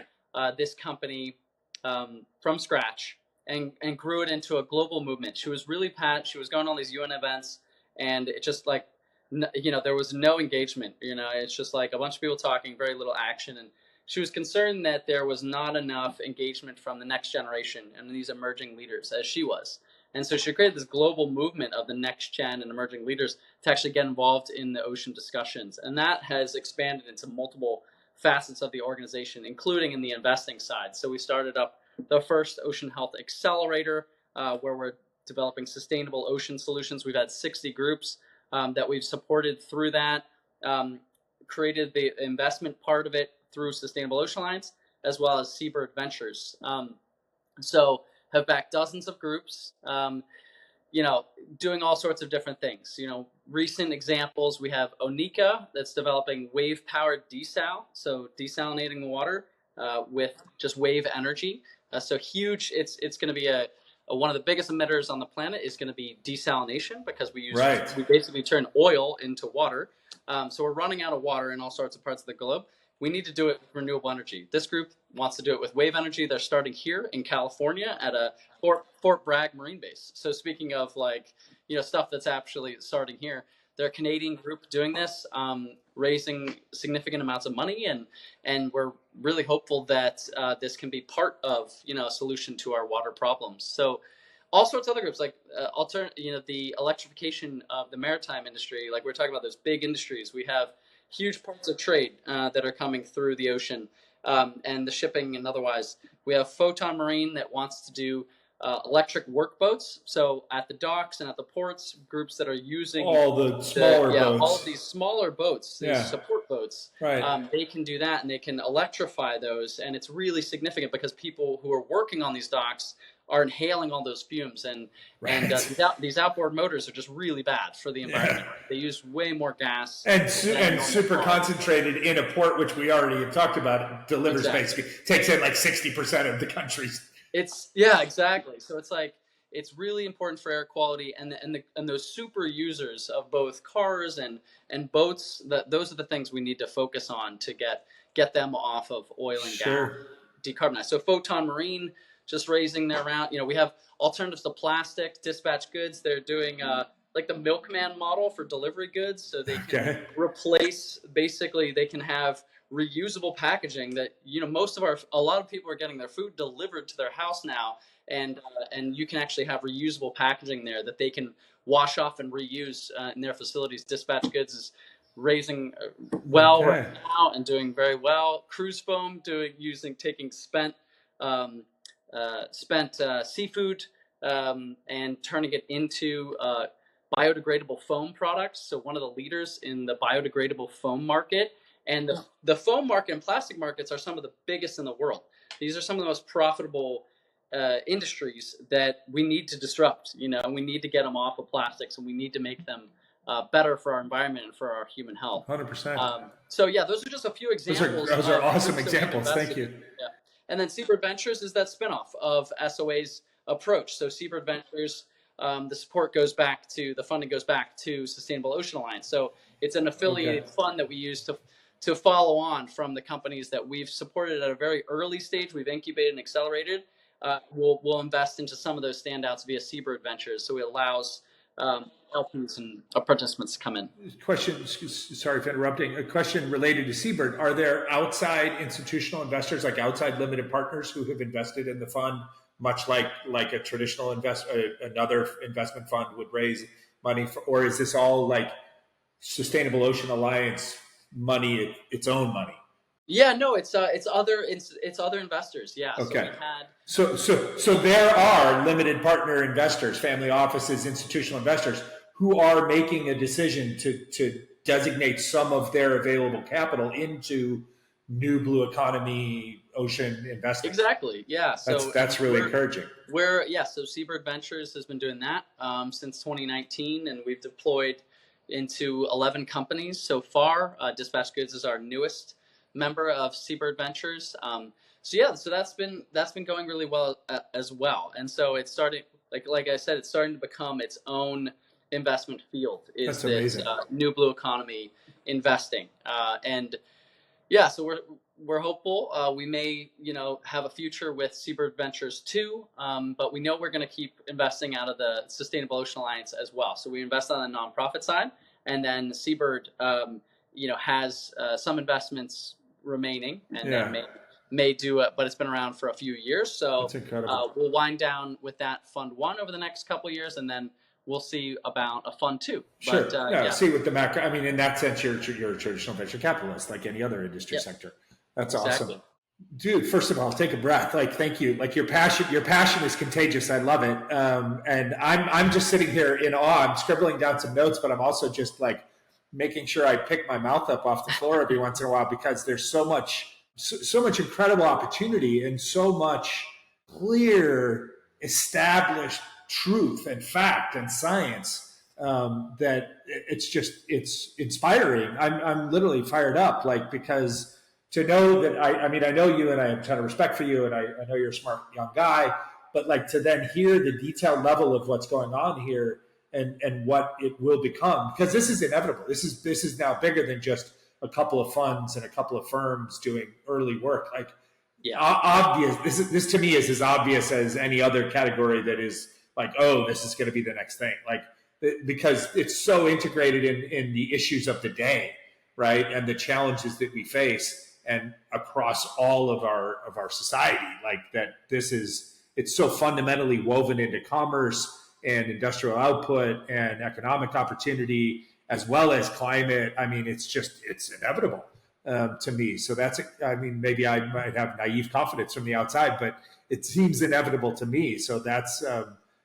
this company from scratch and grew it into a global movement. She was really passionate. She was going to all these UN events, and it just like, there was no engagement. It's just like a bunch of people talking, very little action. And she was concerned that there was not enough engagement from the next generation and these emerging leaders, as she was. And so she created this global movement of the next gen and emerging leaders to actually get involved in the ocean discussions. And that has expanded into multiple facets of the organization, including in the investing side. So we started up the first Ocean Health Accelerator, where we're developing sustainable ocean solutions. We've had 60 groups that we've supported through that, created the investment part of it through Sustainable Ocean Alliance, as well as Seabird Ventures. So have backed dozens of groups, doing all sorts of different things. Recent examples, we have Onika that's developing wave-powered desal, so desalinating the water with just wave energy. So huge, it's going to be one of the biggest emitters on the planet is going to be desalination, because we basically turn oil into water. So we're running out of water in all sorts of parts of the globe. We need to do it with renewable energy. This group wants to do it with wave energy. They're starting here in California at a Fort Bragg Marine Base. So speaking of stuff that's actually starting here, they're a Canadian group doing this, raising significant amounts of money, and we're really hopeful that this can be part of a solution to our water problems. So all sorts of other groups like the electrification of the maritime industry, like we're talking about those big industries. We have huge ports of trade that are coming through the ocean, and the shipping and otherwise. We have Photon Marine that wants to do electric workboats. So at the docks and at the ports, groups that are using all the smaller boats, all of these smaller boats, these support boats, right? They can do that, and they can electrify those, and it's really significant because people who are working on these docks are inhaling all those fumes, and these outboard motors are just really bad for the environment. Yeah. They use way more gas and super concentrated in a port, which we already have talked about. Delivers basically takes in like 60% of the country's. Exactly. So it's really important for air quality, and those super users of both cars and boats. Those are the things we need to focus on to get them off of oil and gas, decarbonize. So Photon Marine, just raising their round. We have alternatives to plastic, dispatch goods. They're doing like the milkman model for delivery goods, so they can replace. Basically, they can have reusable packaging that a lot of people are getting their food delivered to their house now, and you can actually have reusable packaging there that they can wash off and reuse in their facilities. Dispatch goods is raising right now and doing very well. Cruise foam taking spent seafood and turning it into biodegradable foam products. So one of the leaders in the biodegradable foam market, and the foam market and plastic markets are some of the biggest in the world. These are some of the most profitable industries that we need to disrupt. We need to get them off of plastics, and we need to make them better for our environment and for our human health. 100%. So those are just a few examples. Those are awesome examples. Thank you. Yeah. And then Seabird Ventures is that spinoff of SOA's approach. So Seabird Ventures, the funding goes back to Sustainable Ocean Alliance. So it's an affiliated fund that we use to follow on from the companies that we've supported at a very early stage. We've incubated and accelerated. We'll invest into some of those standouts via Seabird Ventures. So it allows LPs and participants to come in. Question, sorry for interrupting. A question related to Seabird. Are there outside institutional investors, like outside limited partners, who have invested in the fund, much like a traditional another investment fund would raise money for, or is this all like Sustainable Ocean Alliance money, its own money? Yeah, no, it's other investors. Yeah. Okay. So there are limited partner investors, family offices, institutional investors who are making a decision to designate some of their available capital into new blue economy ocean investing. Exactly. Yeah. So that's really encouraging. So Seabird Ventures has been doing that since 2019, and we've deployed into 11 companies so far. Dispatch Goods is our newest member of Seabird Ventures. So that's been going really well as well. And so it's starting, like I said, it's starting to become its own investment field. Is this new blue economy investing? So we're hopeful. We may have a future with Seabird Ventures too, but we know we're going to keep investing out of the Sustainable Ocean Alliance as well. So we invest on the nonprofit side, and then Seabird has some investments remaining, and then may do it, but it's been around for a few years. So we'll wind down with that Fund 1 over the next couple of years, and then we'll see about a Fund 2. Sure. See what the macro. I mean, in that sense, you're a traditional venture capitalist, like any other industry sector. That's Exactly. awesome. Dude, first of all, take a breath. Like, thank you. Like your passion is contagious. I love it. And I'm just sitting here in awe. I'm scribbling down some notes, but I'm also just like making sure I pick my mouth up off the floor every once in a while, because there's so much incredible opportunity and so much clear, established truth and fact and science, that it's inspiring. I'm literally fired up, like, because to know that I mean, I know you and I have a ton of respect for you, and I know you're a smart young guy, but like to then hear the detailed level of what's going on here, and what it will become, because this is inevitable. This is now bigger than just a couple of funds and a couple of firms doing early work. Like, Yeah. obvious. This to me is as obvious as any other category that is like, oh, this is going to be the next thing. Like, because it's so integrated in the issues of the day, right, and the challenges that we face, and across all of our society. Like that, it's so fundamentally woven into commerce and industrial output and economic opportunity, as well as climate. I mean, it's inevitable, to me. So I mean, maybe I might have naive confidence from the outside, but it seems inevitable to me. So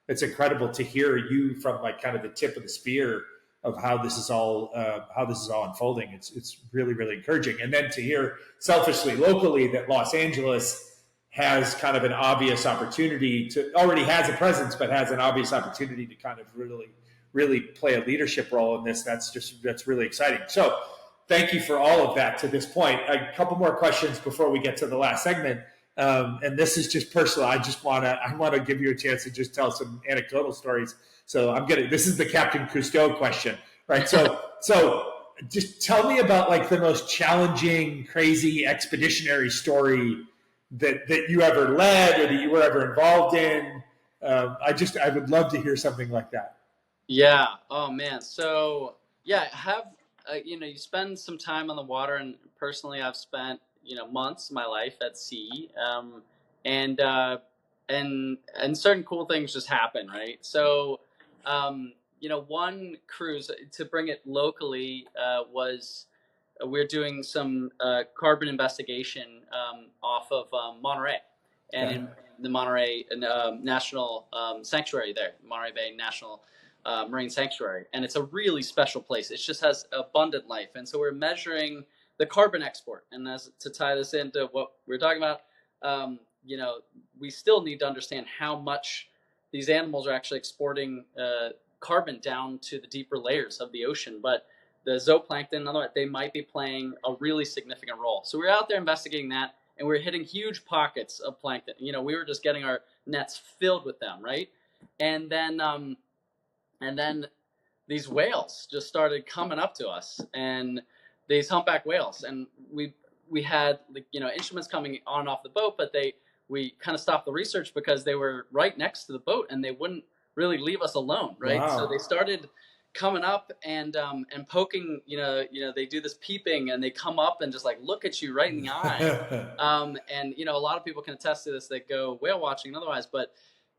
it's incredible to hear you from like kind of the tip of the spear of how this is all unfolding. It's really, really encouraging. And then to hear selfishly, locally, that Los Angeles has kind of an obvious opportunity already has a presence, but has an obvious opportunity to kind of really, really play a leadership role in this. That's really exciting. So thank you for all of that to this point. A couple more questions before we get to the last segment. And this is just personal. I want to give you a chance to just tell some anecdotal stories. So this is the Captain Cousteau question, right? So just tell me about like the most challenging, crazy expeditionary story that you ever led or that you were ever involved in. I would love to hear something like that. Yeah. Oh man. So yeah, you spend some time on the water, and personally, I've spent months of my life at sea, and and certain cool things just happen, right? So, one cruise to bring it locally was we're doing some carbon investigation off of Monterey, and Okay. in the Monterey National Sanctuary there, Monterey Bay National Marine Sanctuary, and it's a really special place. It just has abundant life, and so we're measuring the carbon export. And as to tie this into what we're talking about, we still need to understand how much these animals are actually exporting carbon down to the deeper layers of the ocean, but the zooplankton, otherwise, they might be playing a really significant role. So we're out there investigating that, and we're hitting huge pockets of plankton. We were just getting our nets filled with them, right? And then these whales just started coming up to us, and these humpback whales, and we had instruments coming on and off the boat, but we kind of stopped the research because they were right next to the boat and they wouldn't really leave us alone, right? Wow. So they started coming up and poking, they do this peeping, and they come up and just like look at you right in the eye. And a lot of people can attest to this that go whale watching and otherwise, but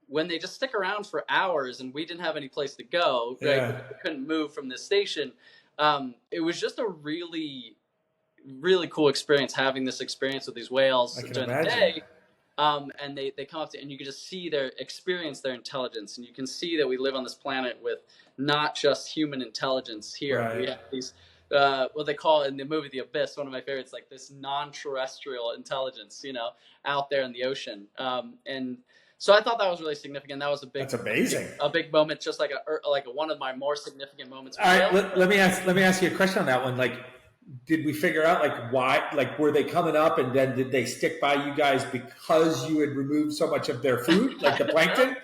when they just stick around for hours and we didn't have any place to go, right? Yeah. We couldn't move from this station. It was just a really, really cool experience having this experience with these whales during the day. And they come up to, and you can just see their intelligence, and you can see that we live on this planet with not just human intelligence here. Right. We have these what they call in the movie The Abyss, one of my favorites, like this non-terrestrial intelligence, out there in the ocean. And so I thought that was really significant. That was That's amazing. a big moment, just like one of my more significant moments. All right, let me ask you a question on that one. Like, did we figure out like why? Like, were they coming up, and then did they stick by you guys because you had removed so much of their food, like the plankton?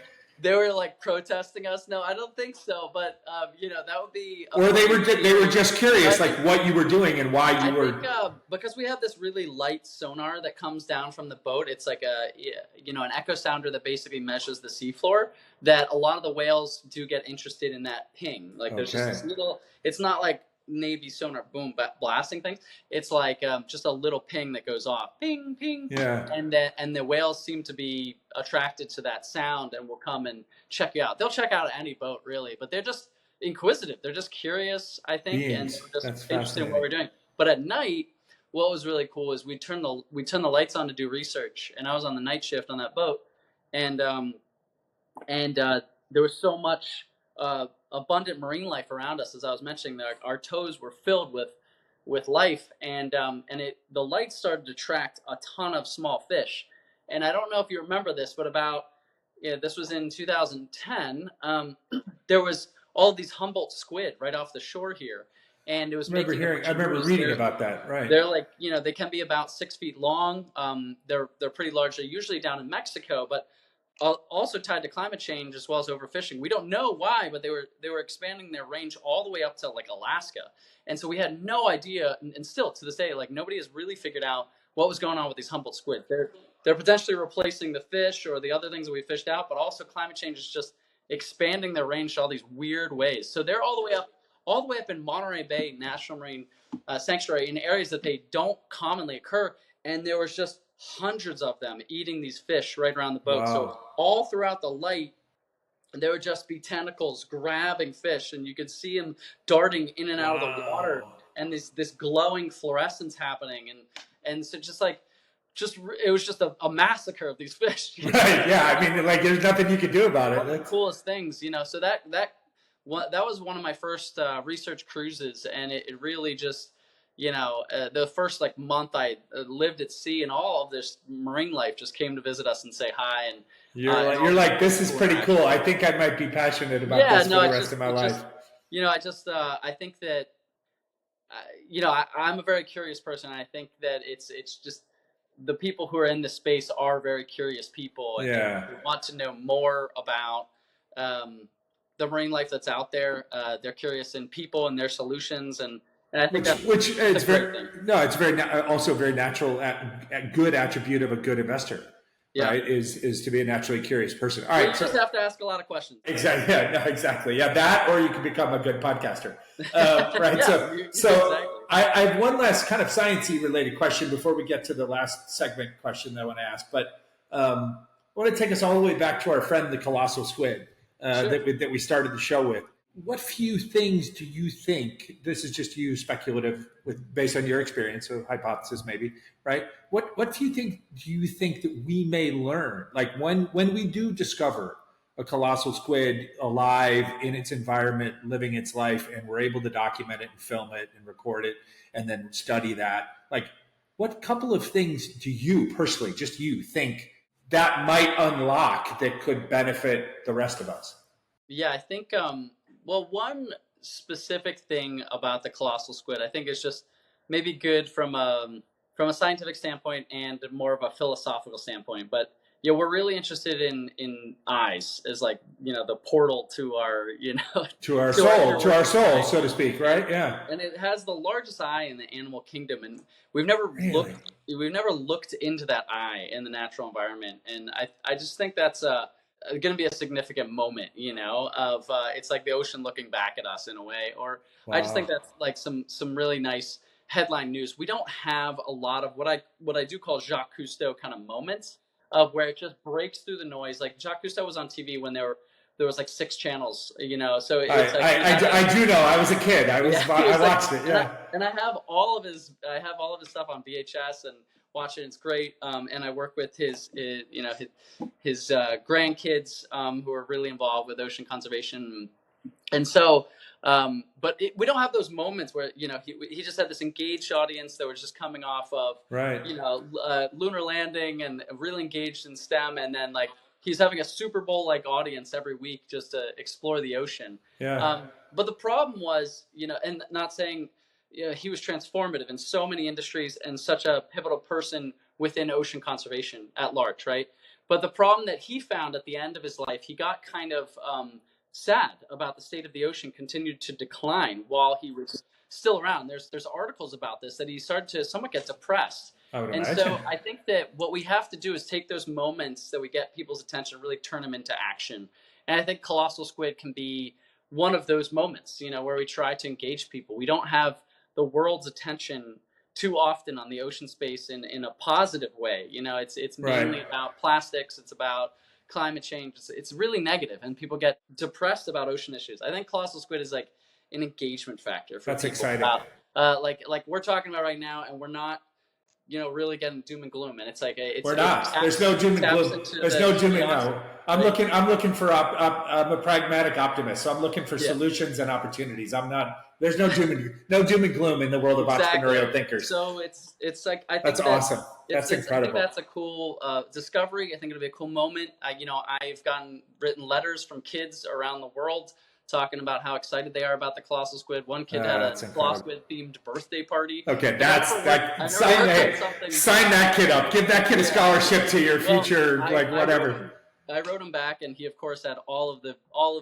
They were like protesting us. No, I don't think so. But that would be. Or they were just curious, like what you were doing and why you were. I think because we have this really light sonar that comes down from the boat. It's like an echo sounder that basically measures the seafloor. That a lot of the whales do get interested in that ping. Like there's just this little. It's not like Navy sonar boom blasting things. It's like just a little ping that goes off, ping ping. Yeah. And the whales seem to be attracted to that sound and will come and check you out. They'll check out any boat really, but they're just inquisitive. They're just curious, I think, and they're just interested in what we're doing. But at night, what was really cool is we turned the lights on to do research, and I was on the night shift on that boat, and there was so much abundant marine life around us. As I was mentioning, that our toes were filled with life, and the lights started to attract a ton of small fish. And I don't know if you remember this, but this was in 2010. There was all these Humboldt squid right off the shore here, and it was I remember reading about that. Right. They're like, they can be about 6 feet long. They're pretty large. They're usually down in Mexico, but also tied to climate change as well as overfishing. We don't know why, but they were expanding their range all the way up to like Alaska. And so we had no idea, and still to this day, like nobody has really figured out what was going on with these Humboldt squid. They're potentially replacing the fish or the other things that we fished out, but also climate change is just expanding their range to all these weird ways. So they're all the way up in Monterey Bay National Marine Sanctuary in areas that they don't commonly occur. And there was just hundreds of them eating these fish right around the boat. Wow. So all throughout the light, there would just be tentacles grabbing fish, and you could see them darting in and out of the water, and this glowing fluorescence happening, and so it was just a massacre of these fish. Right? Yeah, I mean, like there's nothing you could do about it. One of the coolest things, So that was one of my first research cruises, and it really just. The first month I lived at sea, and all of this marine life just came to visit us and say hi. And you're like, this is pretty cool. I think I might be passionate about this for the rest of my life. I think that, I'm a very curious person. And I think that it's just the people who are in this space are very curious people. And who want to know more about the marine life that's out there. They're curious in people and their solutions, and I think it's also very natural, a good attribute of a good investor, right? Is to be a naturally curious person. All right, you just have to ask a lot of questions. Exactly. Yeah, no, exactly. Yeah, that, or you can become a good podcaster, right? Exactly. I have one last kind of sciencey related question before we get to the last segment question that I want to ask, but I want to take us all the way back to our friend the Colossal Squid that we started the show with. What few things do you think, this is just you speculative based on your experience, or hypothesis maybe, right? What few things do you think that we may learn? Like when we do discover a colossal squid alive in its environment, living its life, and we're able to document it and film it and record it and then study that, like what couple of things do you personally, just you, think that might unlock that could benefit the rest of us? Yeah, I think... Well, one specific thing about the colossal squid, I think, is just maybe good from a scientific standpoint and more of a philosophical standpoint. But we're really interested in eyes as the portal to our to our soul, so to speak, right? Yeah. And it has the largest eye in the animal kingdom, and we've never looked into that eye in the natural environment, and I just think that's going to be a significant moment, of it's like the ocean looking back at us in a way. Or wow. I just think that's like some really nice headline news. We don't have a lot of what I do call Jacques Cousteau kind of moments of where it just breaks through the noise. Like Jacques Cousteau was on TV when there was like 6 channels, So it's I do know. I was a kid. I watched it. Yeah. And I have all of his stuff on VHS and watch it. It's great. And I work with his grandkids who are really involved with ocean conservation. And so, we don't have those moments where, he just had this engaged audience that was just coming off of, lunar landing and really engaged in STEM. And then he's having a Super Bowl audience every week just to explore the ocean. Yeah. But the problem was, and not saying, he was transformative in so many industries and such a pivotal person within ocean conservation at large, right? But the problem that he found at the end of his life, he got kind of sad about the state of the ocean continued to decline while he was still around. There's articles about this, that he started to somewhat get depressed. So I think that what we have to do is take those moments that we get people's attention and really turn them into action. And I think Colossal Squid can be one of those moments, where we try to engage people. We don't have the world's attention too often on the ocean space in a positive way. It's mainly about plastics. It's about climate change. It's really negative, and people get depressed about ocean issues. I think Colossal Squid is like an engagement factor for That's people exciting. like we're talking about right now, and we're not, really getting doom and gloom. And it's like We're not. There's no doom and gloom. There's no doom and no. I'm looking for. I'm a pragmatic optimist, so I'm looking for solutions and opportunities. I'm not. There's no doom and gloom in the world of entrepreneurial thinkers. So it's like, I think that's awesome. That's incredible. I think that's a cool discovery. I think it'll be a cool moment. I've written letters from kids around the world talking about how excited they are about the Colossal Squid. One kid had a Colossal Squid themed birthday party. Okay, sign that kid up. Give that kid a scholarship to your future, whatever. I wrote him back, and he of course had all of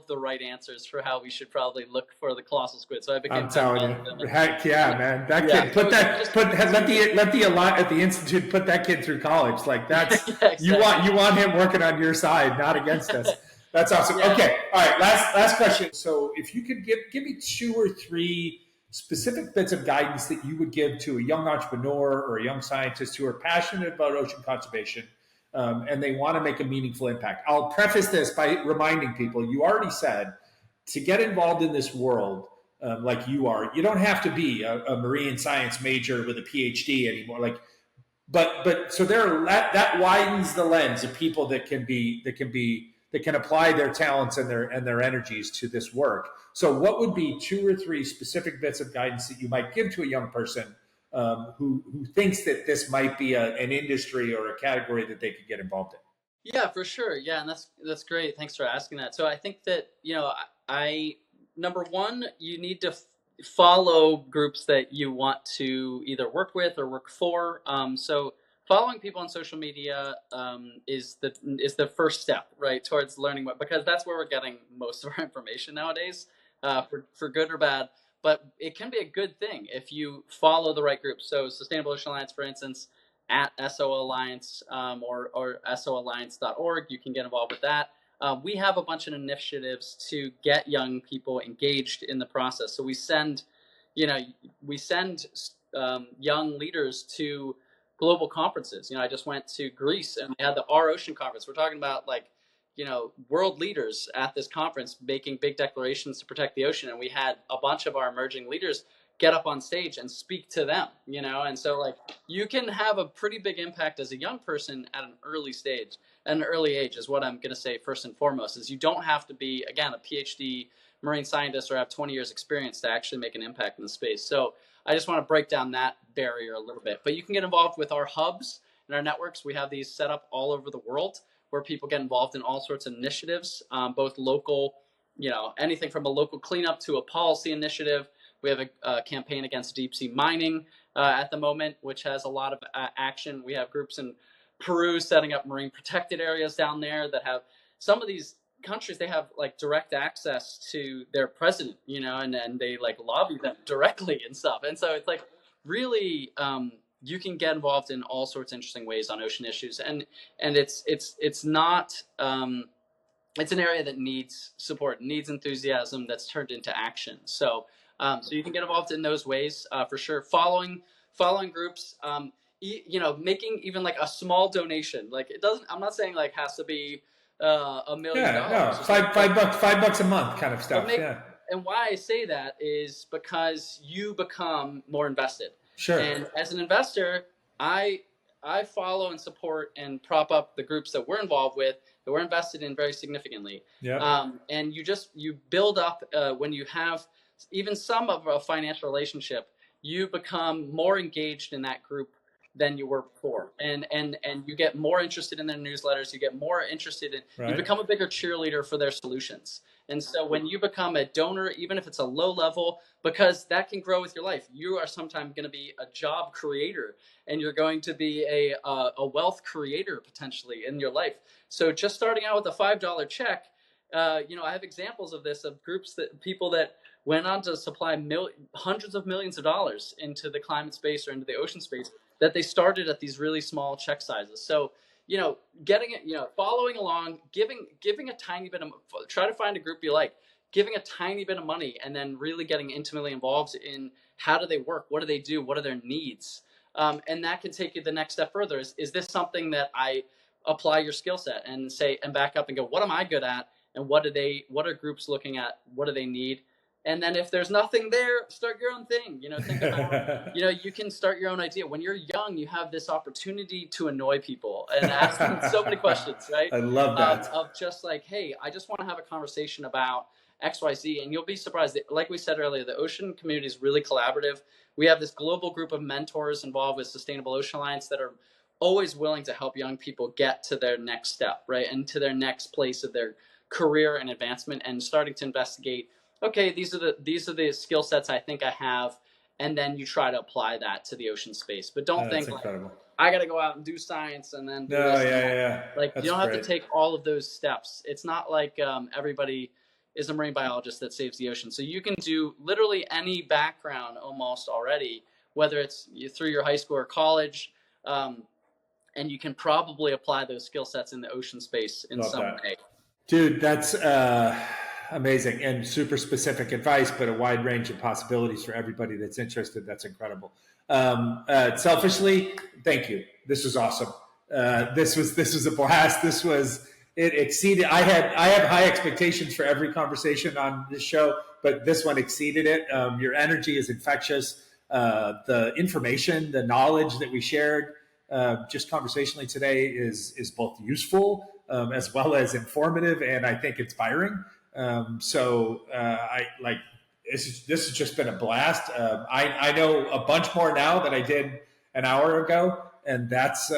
the right answers for how we should probably look for the Colossal Squid. So I became. I'm telling you, heck yeah, man! That kid, let the institute put that kid through college. Like that's exactly. you want him working on your side, not against us. That's awesome. Yeah. Okay, all right. Last question. So, if you could give me 2 or 3 specific bits of guidance that you would give to a young entrepreneur or a young scientist who are passionate about ocean conservation. And they want to make a meaningful impact. I'll preface this by reminding people, you already said, to get involved in this world like you are, you don't have to be a marine science major with a PhD anymore. But so that widens the lens of people that can apply their talents and their energies to this work. So what would be 2 or 3 specific bits of guidance that you might give to a young person who thinks that this might be an industry or a category that they could get involved in? Yeah, for sure. Yeah, and that's great. Thanks for asking that. So I think that, number one, you need to follow groups that you want to either work with or work for. So following people on social media is the first step, right, towards learning because that's where we're getting most of our information nowadays, for good or bad. But it can be a good thing if you follow the right groups. So Sustainable Ocean Alliance, for instance, at SO Alliance or soalliance.org, you can get involved with that. We have a bunch of initiatives to get young people engaged in the process. So we send young leaders to global conferences. I just went to Greece and we had the Our Ocean conference. We're talking about world leaders at this conference making big declarations to protect the ocean. And we had a bunch of our emerging leaders get up on stage and speak to them, and so you can have a pretty big impact as a young person at an early age is what I'm going to say first and foremost. Is you don't have to be, again, a PhD marine scientist or have 20 years experience to actually make an impact in the space. So I just want to break down that barrier a little bit. But you can get involved with our hubs and our networks. We have these set up all over the world where people get involved in all sorts of initiatives, both local, anything from a local cleanup to a policy initiative. We have a campaign against deep sea mining at the moment, which has a lot of action. We have groups in Peru setting up marine protected areas down there that have some of these countries. They have direct access to their president, and they lobby them directly and stuff. And so it's really you can get involved in all sorts of interesting ways on ocean issues, and it's not. It's an area that needs support, needs enthusiasm that's turned into action. So you can get involved in those ways for sure. Following groups, making even a small donation. It doesn't. I'm not saying has to be $1 million. Yeah, no, $5 a month kind of stuff. And why I say that is because you become more invested. Sure. And as an investor, I follow and support and prop up the groups that we're involved with, that we're invested in very significantly. Yeah. And you build up when you have even some of a financial relationship, you become more engaged in that group than you were before, and you get more interested in their newsletters. You get more interested in. Right. You become a bigger cheerleader for their solutions. And so when you become a donor, even if it's a low level, because that can grow with your life, you are sometimes going to be a job creator, and you're going to be a wealth creator potentially in your life. So just starting out with a $5 check, I have examples of this, of people that went on to supply hundreds of millions of dollars into the climate space or into the ocean space, that they started at these really small check sizes. So, getting it, following along, giving a tiny bit of, try to find a group you like, giving a tiny bit of money, and then really getting intimately involved in how do they work? What do they do? What are their needs? And that can take you the next step further. Is this something that I apply your skill set and back up and go, what am I good at? And what are groups looking at? What do they need? And then if there's nothing there, start your own thing. Think about, you can start your own idea. When you're young, you have this opportunity to annoy people and ask them so many questions, right? I love that. Of just like, hey, I just want to have a conversation about XYZ. And you'll be surprised that, like we said earlier, the ocean community is really collaborative. We have this global group of mentors involved with Sustainable Ocean Alliance that are always willing to help young people get to their next step, right? And to their next place of their career and advancement, and starting to investigate, okay, these are the skill sets I think I have, and then you try to apply that to the ocean space. But don't think like, I got to go out and do science and then do this. Yeah. Like, that's you don't have to take all of those steps. It's not like everybody is a marine biologist that saves the ocean. So you can do literally any background almost already, whether it's through your high school or college, and you can probably apply those skill sets in the ocean space in some way. Dude, that's amazing and super specific advice, but a wide range of possibilities for everybody that's interested. That's incredible. Selfishly, thank you. This was awesome. This was a blast. It exceeded. I have high expectations for every conversation on this show, but this one exceeded it. Your energy is infectious. The information, the knowledge that we shared just conversationally today is both useful as well as informative, and I think inspiring. This has just been a blast. I know a bunch more now than I did an hour ago, and that's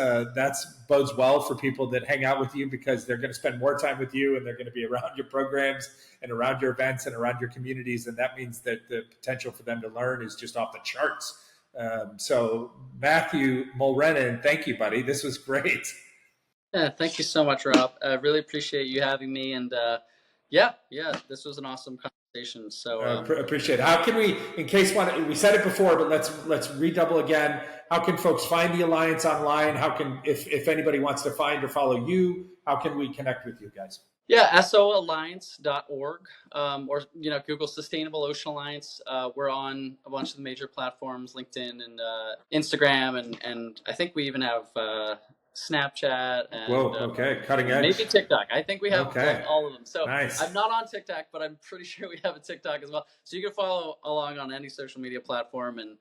bodes well for people that hang out with you, because they're going to spend more time with you, and they're going to be around your programs and around your events and around your communities, and that means that the potential for them to learn is just off the charts. So Matthew Mulrennan, thank you, buddy. This was great. Yeah, thank you so much, Rob. I really appreciate you having me, and yeah, this was an awesome conversation. So appreciate it. How can we, in case we said it before, but let's redouble again. How can folks find the Alliance online? How can, if anybody wants to find or follow you, how can we connect with you guys? Yeah, soalliance.org, or Google Sustainable Ocean Alliance. We're on a bunch of the major platforms, LinkedIn and Instagram, and I think we even have Snapchat. And, whoa, okay, cutting edge. Maybe TikTok. I think we have all of them. So nice. I'm not on TikTok, but I'm pretty sure we have a TikTok as well. So you can follow along on any social media platform, and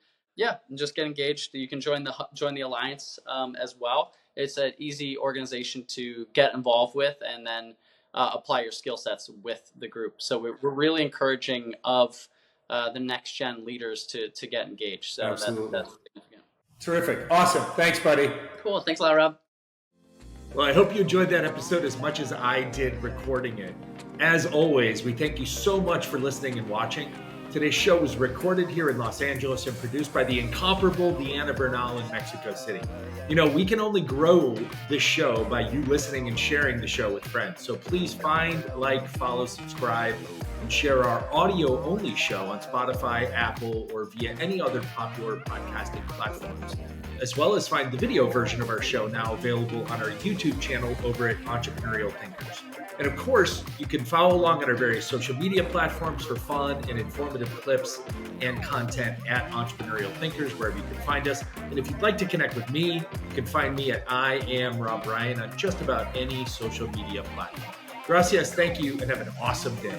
just get engaged. You can join the Alliance as well. It's an easy organization to get involved with, and then apply your skill sets with the group. So we're really encouraging of the next gen leaders to get engaged. So that's significant. Terrific. Awesome. Thanks, buddy. Cool. Thanks a lot, Rob. Well, I hope you enjoyed that episode as much as I did recording it. As always, we thank you so much for listening and watching. Today's show was recorded here in Los Angeles and produced by the incomparable Deanna Bernal in Mexico City. We can only grow this show by you listening and sharing the show with friends. So please find, follow, subscribe, and share our audio-only show on Spotify, Apple, or via any other popular podcasting platforms, as well as find the video version of our show now available on our YouTube channel over at Entrepreneurial Thinkers. And of course, you can follow along on our various social media platforms for fun and informative clips and content at Entrepreneurial Thinkers, wherever you can find us. And if you'd like to connect with me, you can find me at I Am Rob Ryan on just about any social media platform. Gracias, thank you, and have an awesome day.